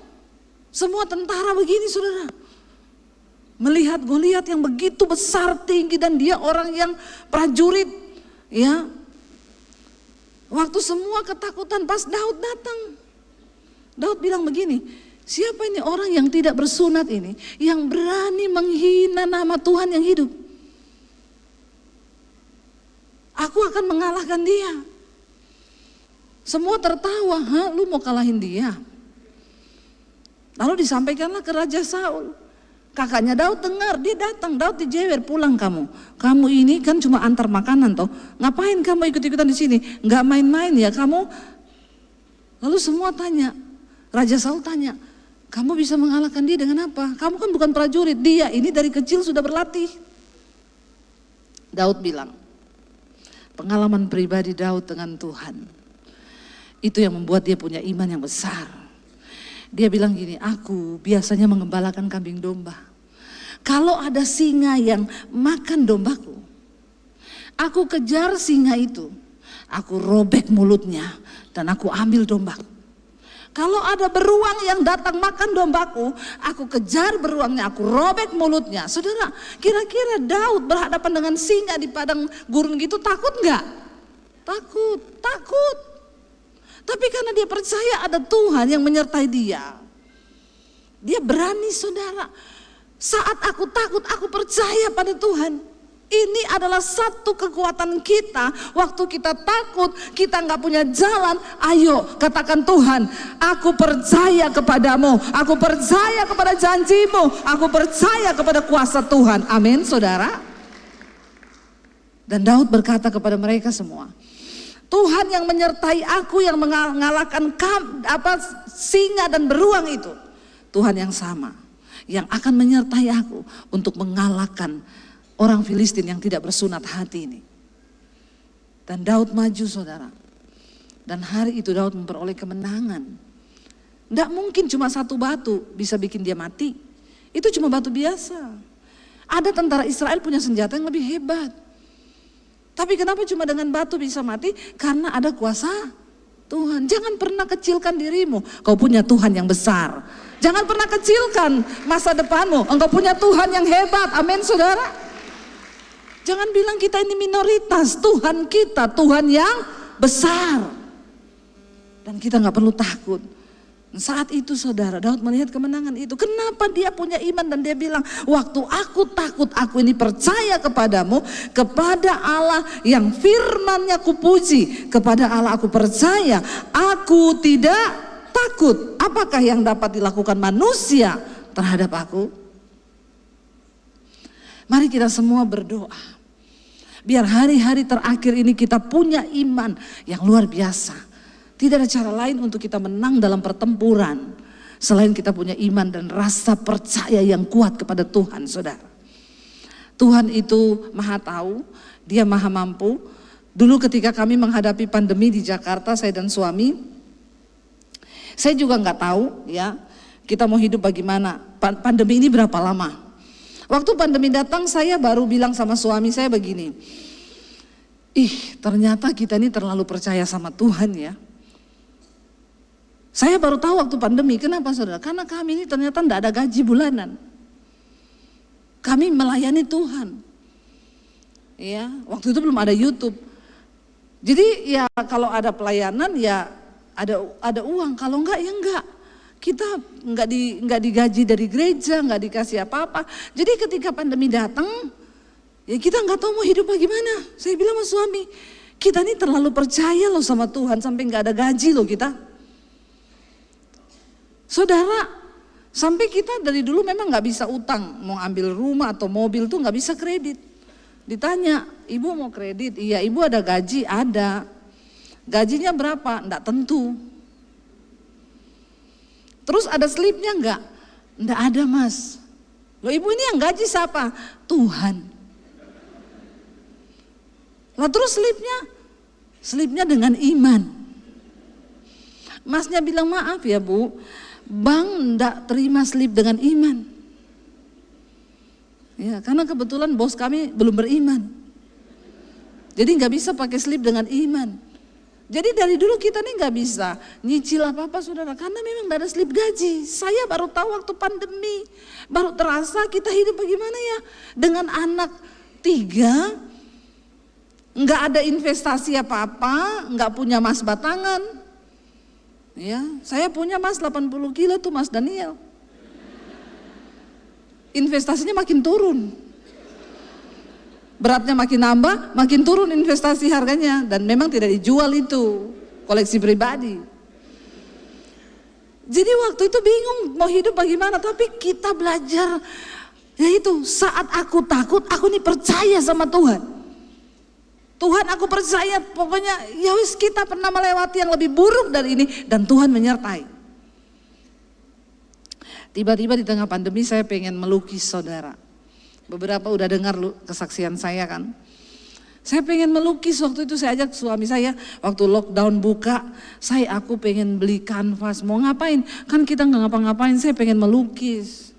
Semua tentara begini saudara, melihat Goliat yang begitu besar tinggi dan dia orang yang prajurit, ya. Waktu semua ketakutan pas Daud datang, Daud bilang begini, siapa ini orang yang tidak bersunat ini, yang berani menghina nama Tuhan yang hidup? Aku akan mengalahkan dia. Semua tertawa, lu mau kalahin dia? Lalu disampaikanlah ke Raja Saul. Kakaknya Daud dengar, dia datang, Daud dijewer, pulang kamu. Kamu ini kan cuma antar makanan toh. Ngapain kamu ikut-ikutan di sini? Nggak main-main ya kamu. Lalu semua tanya, Raja Saul tanya, Kamu bisa mengalahkan dia dengan apa? Kamu kan bukan prajurit, dia ini dari kecil sudah berlatih. Daud bilang, pengalaman pribadi Daud dengan Tuhan, itu yang membuat dia punya iman yang besar. Dia bilang gini, aku biasanya mengembalakan kambing domba. Kalau ada singa yang makan dombaku, aku kejar singa itu, aku robek mulutnya dan aku ambil dombaku. Kalau ada beruang yang datang makan dombaku, aku kejar beruangnya, aku robek mulutnya. Saudara, kira-kira Daud berhadapan dengan singa di padang gurun gitu takut nggak? Takut. Tapi karena dia percaya ada Tuhan yang menyertai dia, dia berani, saudara. Saat aku takut, aku percaya pada Tuhan. Ini adalah satu kekuatan kita. Waktu kita takut, kita nggak punya jalan, ayo katakan, Tuhan, aku percaya kepadamu, aku percaya kepada janjimu, aku percaya kepada kuasa Tuhan. Amin, saudara. Dan Daud berkata kepada mereka semua, Tuhan yang menyertai aku, yang mengalahkan singa dan beruang itu, Tuhan yang sama, yang akan menyertai aku untuk mengalahkan orang Filistin yang tidak bersunat hati ini. Dan Daud maju, saudara. Dan hari itu Daud memperoleh kemenangan. Tidak mungkin cuma satu batu bisa bikin dia mati. Itu cuma batu biasa. Ada tentara Israel punya senjata yang lebih hebat. Tapi kenapa cuma dengan batu bisa mati? Karena ada kuasa Tuhan. Jangan pernah kecilkan dirimu. Kau punya Tuhan yang besar. Jangan pernah kecilkan masa depanmu. Engkau punya Tuhan yang hebat. Amin, saudara. Jangan bilang kita ini minoritas, Tuhan kita, Tuhan yang besar. Dan kita gak perlu takut. Saat itu, saudara, Daud melihat kemenangan itu. Kenapa dia punya iman dan dia bilang, waktu aku takut, aku ini percaya kepadamu, kepada Allah yang firman-Nya kupuji, kepada Allah aku percaya, aku tidak takut. Apakah yang dapat dilakukan manusia terhadap aku? Mari kita semua berdoa. Biar hari-hari terakhir ini kita punya iman yang luar biasa. Tidak ada cara lain untuk kita menang dalam pertempuran selain kita punya iman dan rasa percaya yang kuat kepada Tuhan, saudara. Tuhan itu maha tahu, dia maha mampu. Dulu ketika kami menghadapi pandemi di Jakarta, saya dan suami, saya juga nggak tahu ya kita mau hidup bagaimana. Pandemi ini berapa lama? Waktu pandemi datang, saya baru bilang sama suami saya begini, ternyata kita ini terlalu percaya sama Tuhan ya. Saya baru tahu waktu pandemi, kenapa, saudara? Karena kami ini ternyata tidak ada gaji bulanan. Kami melayani Tuhan. Ya, waktu itu belum ada YouTube. Jadi ya kalau ada pelayanan ya ada uang, kalau enggak ya enggak. Kita nggak digaji dari gereja, nggak dikasih apa-apa. Jadi ketika pandemi datang, ya kita nggak tahu mau hidup bagaimana. Saya bilang sama suami, kita ini terlalu percaya loh sama Tuhan sampai nggak ada gaji loh kita. Saudara, sampai kita dari dulu memang nggak bisa utang, mau ambil rumah atau mobil tuh nggak bisa kredit. Ditanya, ibu mau kredit? Iya, ibu ada gaji? Ada. Gajinya berapa? Nggak tentu. Terus ada slipnya enggak? Enggak ada, Mas. Loh, ibu ini yang gaji siapa? Tuhan. Lah terus slipnya? Slipnya dengan iman. Masnya bilang, maaf ya Bu, bank enggak terima slip dengan iman. Ya, karena kebetulan bos kami belum beriman. Jadi enggak bisa pakai slip dengan iman. Jadi dari dulu kita nih nggak bisa nyicil apa-apa, saudara, karena memang nggak ada slip gaji. Saya baru tahu waktu pandemi, baru terasa kita hidup bagaimana ya. Dengan anak 3, nggak ada investasi apa-apa, nggak punya emas batangan. Ya, saya punya emas 80 kilo tuh, Mas Daniel. Investasinya makin turun. Beratnya makin nambah, makin turun investasi harganya. Dan memang tidak dijual itu, koleksi pribadi. Jadi waktu itu bingung mau hidup bagaimana. Tapi kita belajar, yaitu saat aku takut, aku ini percaya sama Tuhan. Tuhan, aku percaya, pokoknya ya wis, kita pernah melewati yang lebih buruk dari ini dan Tuhan menyertai. Tiba-tiba di tengah pandemi saya pengen melukis saudara. Beberapa udah dengar kesaksian saya kan. Saya pengen melukis, waktu itu saya ajak suami saya, waktu lockdown buka, aku pengen beli kanvas, mau ngapain? Kan kita nggak ngapa-ngapain, saya pengen melukis.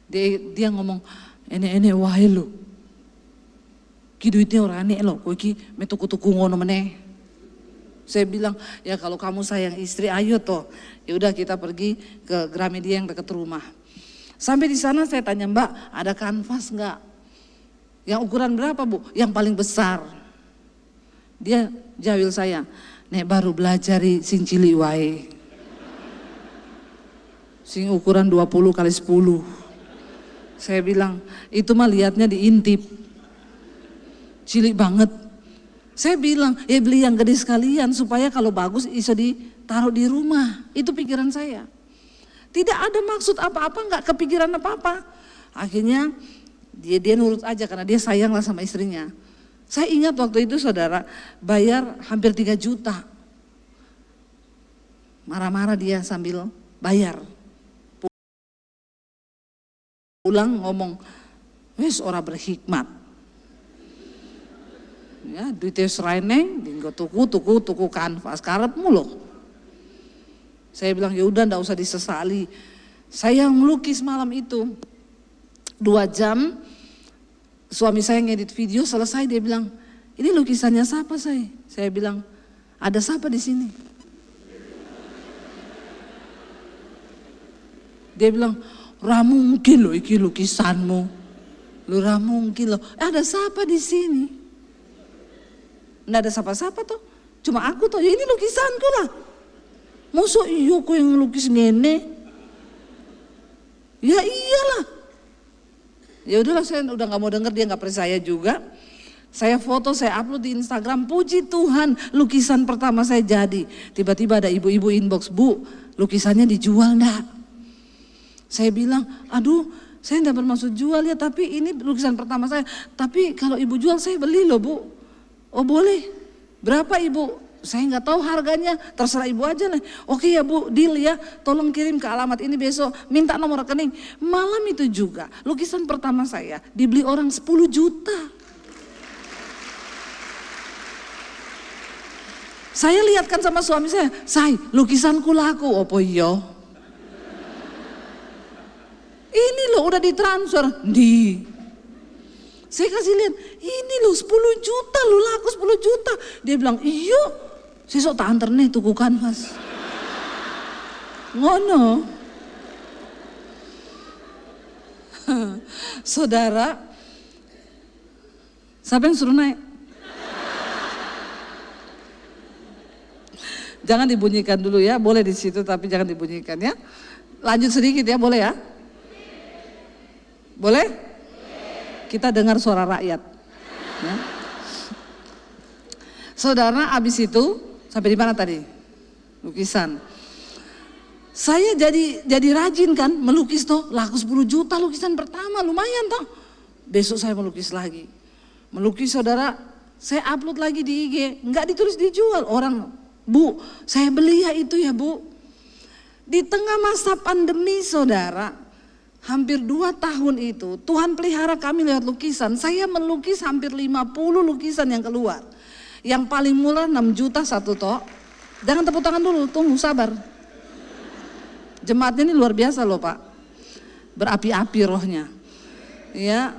Dia ngomong, ene wahai lu, ki duitnya orang aneh lo, kau ki metuku-tuku ngono meneh. Saya bilang, ya kalau kamu sayang istri, ayo toh. Ya udah kita pergi ke Gramedia yang dekat rumah. Sampai di sana saya tanya, Mbak, ada kanvas enggak? Yang ukuran berapa, Bu? Yang paling besar. Dia jawil saya, nek baru belajar sing cili wae. Sing ukuran 20 kali 10. Saya bilang, itu mah lihatnya diintip. Cilik banget. Saya bilang, ya beli yang gede sekalian supaya kalau bagus bisa ditaruh di rumah. Itu pikiran saya. Tidak ada maksud apa-apa, enggak kepikiran apa-apa. Akhirnya dia nurut aja karena dia sayang lah sama istrinya. Saya ingat waktu itu saudara bayar hampir 3 juta. Marah-marah dia sambil bayar. Pulang ngomong, wes ora berhikmat. Ya, duitnya seraineng, dinggo tuku kanvas, karepmu loh. Saya bilang ya udah ndak usah disesali. Saya melukis malam itu 2 jam. Suami saya ngedit video selesai dia bilang, ini lukisannya siapa saya? Saya bilang, ada siapa di sini? Dia bilang, ra mungkin loh iki lukisanmu. Lu ra mungkin loh. Ada siapa di sini? Nggak ada siapa-siapa tuh, cuma aku tuh, ya ini lukisanku lah. Masa iya aku yang lukis ngene? Ya iyalah. Ya udahlah, saya udah nggak mau denger, dia nggak percaya juga. Saya foto, saya upload di Instagram, puji Tuhan lukisan pertama saya jadi. Tiba-tiba ada ibu-ibu inbox, Bu lukisannya dijual enggak? Saya bilang, aduh saya enggak bermaksud jual ya, tapi ini lukisan pertama saya. Tapi kalau ibu jual saya beli loh Bu. Oh boleh, berapa ibu? Saya nggak tahu harganya, terserah ibu aja nih. Oke ya Bu, deal ya, tolong kirim ke alamat ini besok, minta nomor rekening. Malam itu juga, lukisan pertama saya dibeli orang 10 juta. Saya lihatkan sama suami saya, lukisanku laku, opo iya? Ini loh udah ditransfer, saya kasih lihat, ini loh 10 juta lo laku 10 juta. Dia bilang, iya, sesok tak antar nih tuku kanvas. Ngono. Saudara, siapa yang suruh naik? Jangan dibunyikan dulu ya, boleh di situ tapi jangan dibunyikan ya. Lanjut sedikit ya, boleh ya? Boleh? Kita dengar suara rakyat. Ya. Saudara, abis itu sampai di mana tadi? Lukisan. Saya jadi rajin kan melukis toh, laku 10 juta lukisan pertama, lumayan toh. Besok saya melukis lagi. Melukis saudara, saya upload lagi di IG, nggak ditulis dijual. Orang, Bu, saya beli ya itu ya Bu. Di tengah masa pandemi saudara, hampir 2 tahun itu Tuhan pelihara kami lewat lukisan. Saya melukis hampir 50 lukisan yang keluar. Yang paling murah 6 juta satu toh. Jangan tepuk tangan dulu, tunggu sabar. Jemaatnya ini luar biasa loh Pak. Berapi-api rohnya. Ya,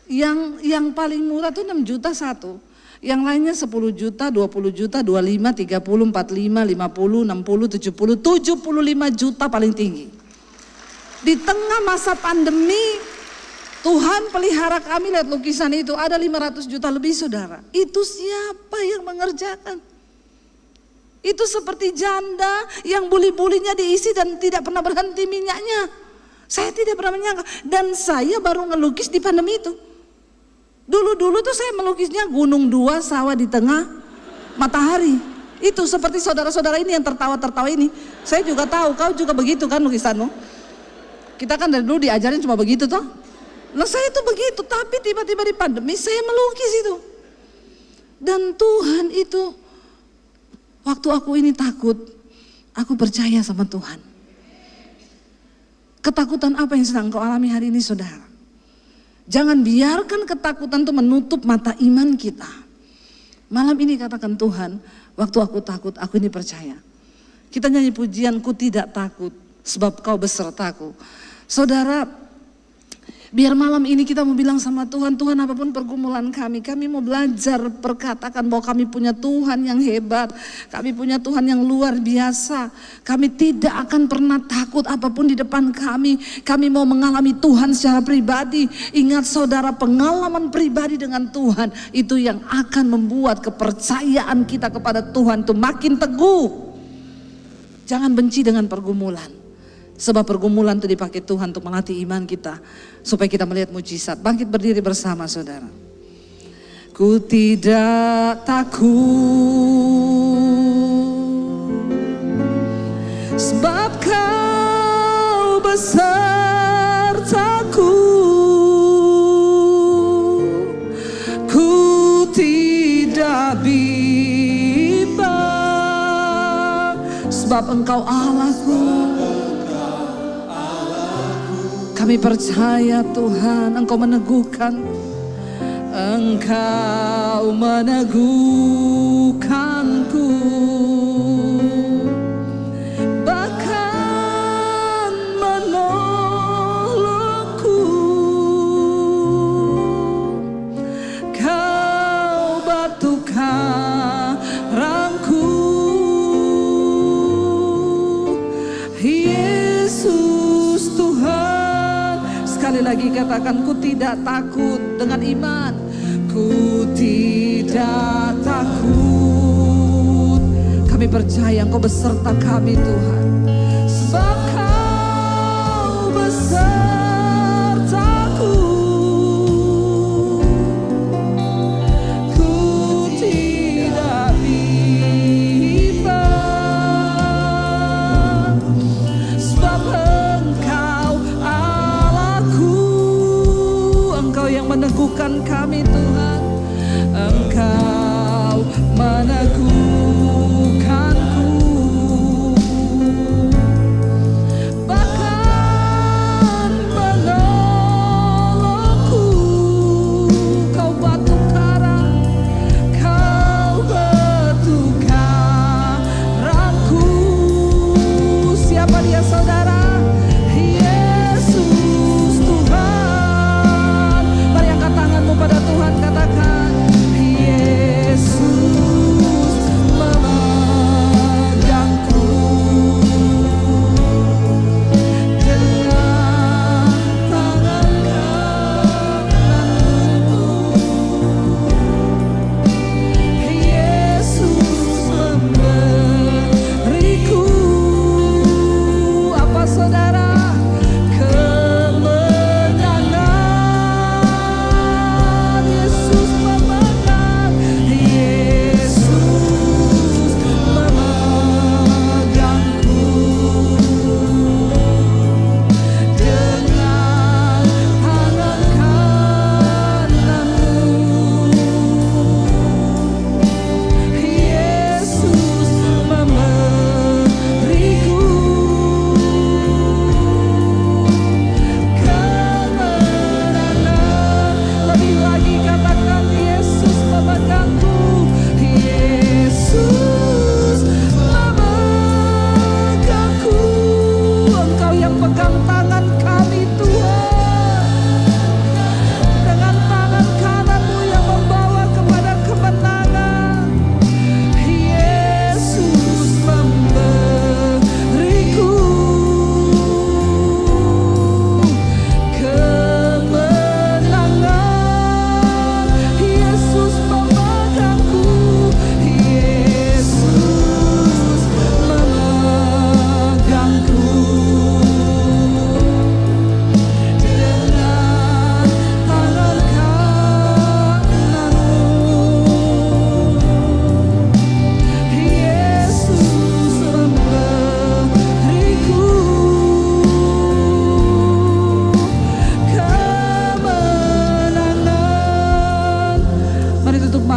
yang paling murah tuh 6 juta satu. Yang lainnya 10 juta, 20 juta, 25, 30, 45, 50, 60, 70, 75 juta paling tinggi. Di tengah masa pandemi, Tuhan pelihara kami lihat lukisan itu, ada 500 juta lebih saudara. Itu siapa yang mengerjakan? Itu seperti janda yang buli-bulinya diisi dan tidak pernah berhenti minyaknya. Saya tidak pernah menyangka, dan saya baru ngelukis di pandemi itu. Dulu-dulu tuh saya melukisnya gunung 2, sawah di tengah, matahari. Itu seperti saudara-saudara ini yang tertawa-tertawa ini. Saya juga tahu, kau juga begitu kan lukisanmu? Kita kan dari dulu diajarin cuma begitu toh. Nah saya itu begitu, tapi tiba-tiba di pandemi saya melukis itu. Dan Tuhan itu, waktu aku ini takut, aku percaya sama Tuhan. Ketakutan apa yang sedang kau alami hari ini, saudara? Jangan biarkan ketakutan itu menutup mata iman kita. Malam ini katakan, Tuhan, waktu aku takut, aku ini percaya. Kita nyanyi pujian, ku tidak takut sebab kau besertaku. Saudara, biar malam ini kita mau bilang sama Tuhan, Tuhan apapun pergumulan kami mau belajar perkatakan bahwa kami punya Tuhan yang hebat, kami punya Tuhan yang luar biasa. Kami tidak akan pernah takut apapun di depan kami mau mengalami Tuhan secara pribadi. Ingat saudara, pengalaman pribadi dengan Tuhan itu yang akan membuat kepercayaan kita kepada Tuhan itu makin teguh. Jangan benci dengan pergumulan. Sebab pergumulan itu dipakai Tuhan untuk melatih iman kita. Supaya kita melihat mujizat. Bangkit berdiri bersama saudara. Ku tidak takut. Sebab kau besertaku. Ku tidak bimbang. Sebab engkau Allahku. Kami percaya Tuhan, Engkau meneguhkan. Engkau meneguhkanku. Bahkan menolongku. Kau batu karangku. Yesus Tuhan. Sekali lagi katakan, ku tidak takut dengan iman. Ku tidak takut. Kami percaya Engkau beserta kami Tuhan. Sebab Kau besertaku. Ku tidak bimbang. Sebab Engkau yang meneguhkan kami Tuhan. Engkau meneguhkanku. Bahkan menolongku. Kau batu karang. Kau batu karangku. Siapa dia saudara? Pada Tuhan katakan, Yesus memegangku dengan tangan kananmu. Yesus memberiku apa saudara?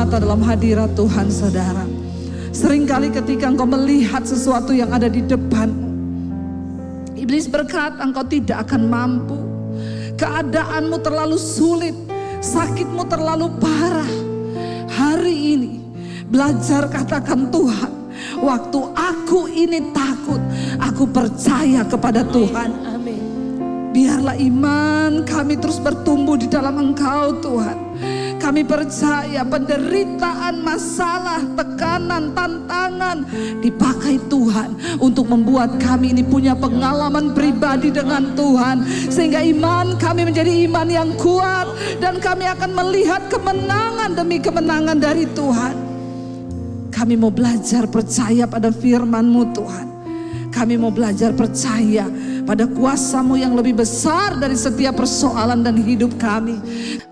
Dalam hadirat Tuhan saudara. Seringkali ketika engkau melihat sesuatu yang ada di depan, Iblis berkata engkau tidak akan mampu, keadaanmu terlalu sulit, sakitmu terlalu parah. Hari ini belajar katakan, Tuhan, waktu aku ini takut, aku percaya kepada Tuhan. Amin. Biarlah iman kami terus bertumbuh di dalam Engkau, Tuhan. Kami percaya penderitaan, masalah, tekanan, tantangan dipakai Tuhan untuk membuat kami ini punya pengalaman pribadi dengan Tuhan. Sehingga iman kami menjadi iman yang kuat, dan kami akan melihat kemenangan demi kemenangan dari Tuhan. Kami mau belajar percaya pada firman-Mu, Tuhan. Kami mau belajar percaya pada kuasa-Mu yang lebih besar dari setiap persoalan dan hidup kami.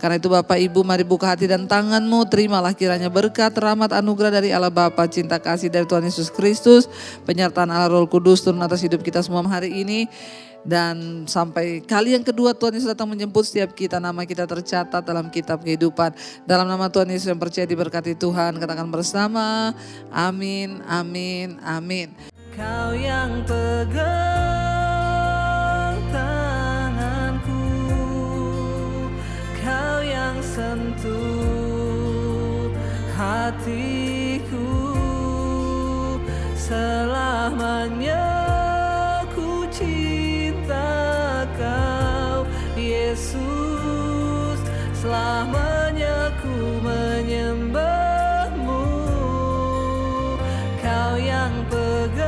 Karena itu Bapak Ibu, mari buka hati dan tangan-Mu. Terimalah kiranya berkat, rahmat, anugerah dari Allah Bapa, cinta kasih dari Tuhan Yesus Kristus, penyertaan Allah Roh Kudus turun atas hidup kita semua hari ini. Dan sampai kali yang kedua Tuhan Yesus datang menjemput setiap kita, nama kita tercatat dalam kitab kehidupan. Dalam nama Tuhan Yesus yang percaya diberkati Tuhan, katakan bersama, amin, amin, amin. Kau yang pegang tanganku, Kau yang sentuh hatiku, selamanya ku cinta Kau, Yesus, selamanya ku menyembah-Mu. Kau yang pegang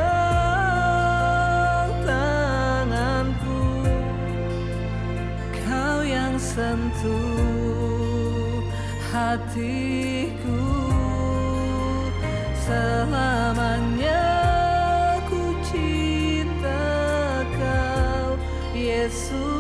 sentuh hatiku, selamanya ku cinta Kau, Yesus.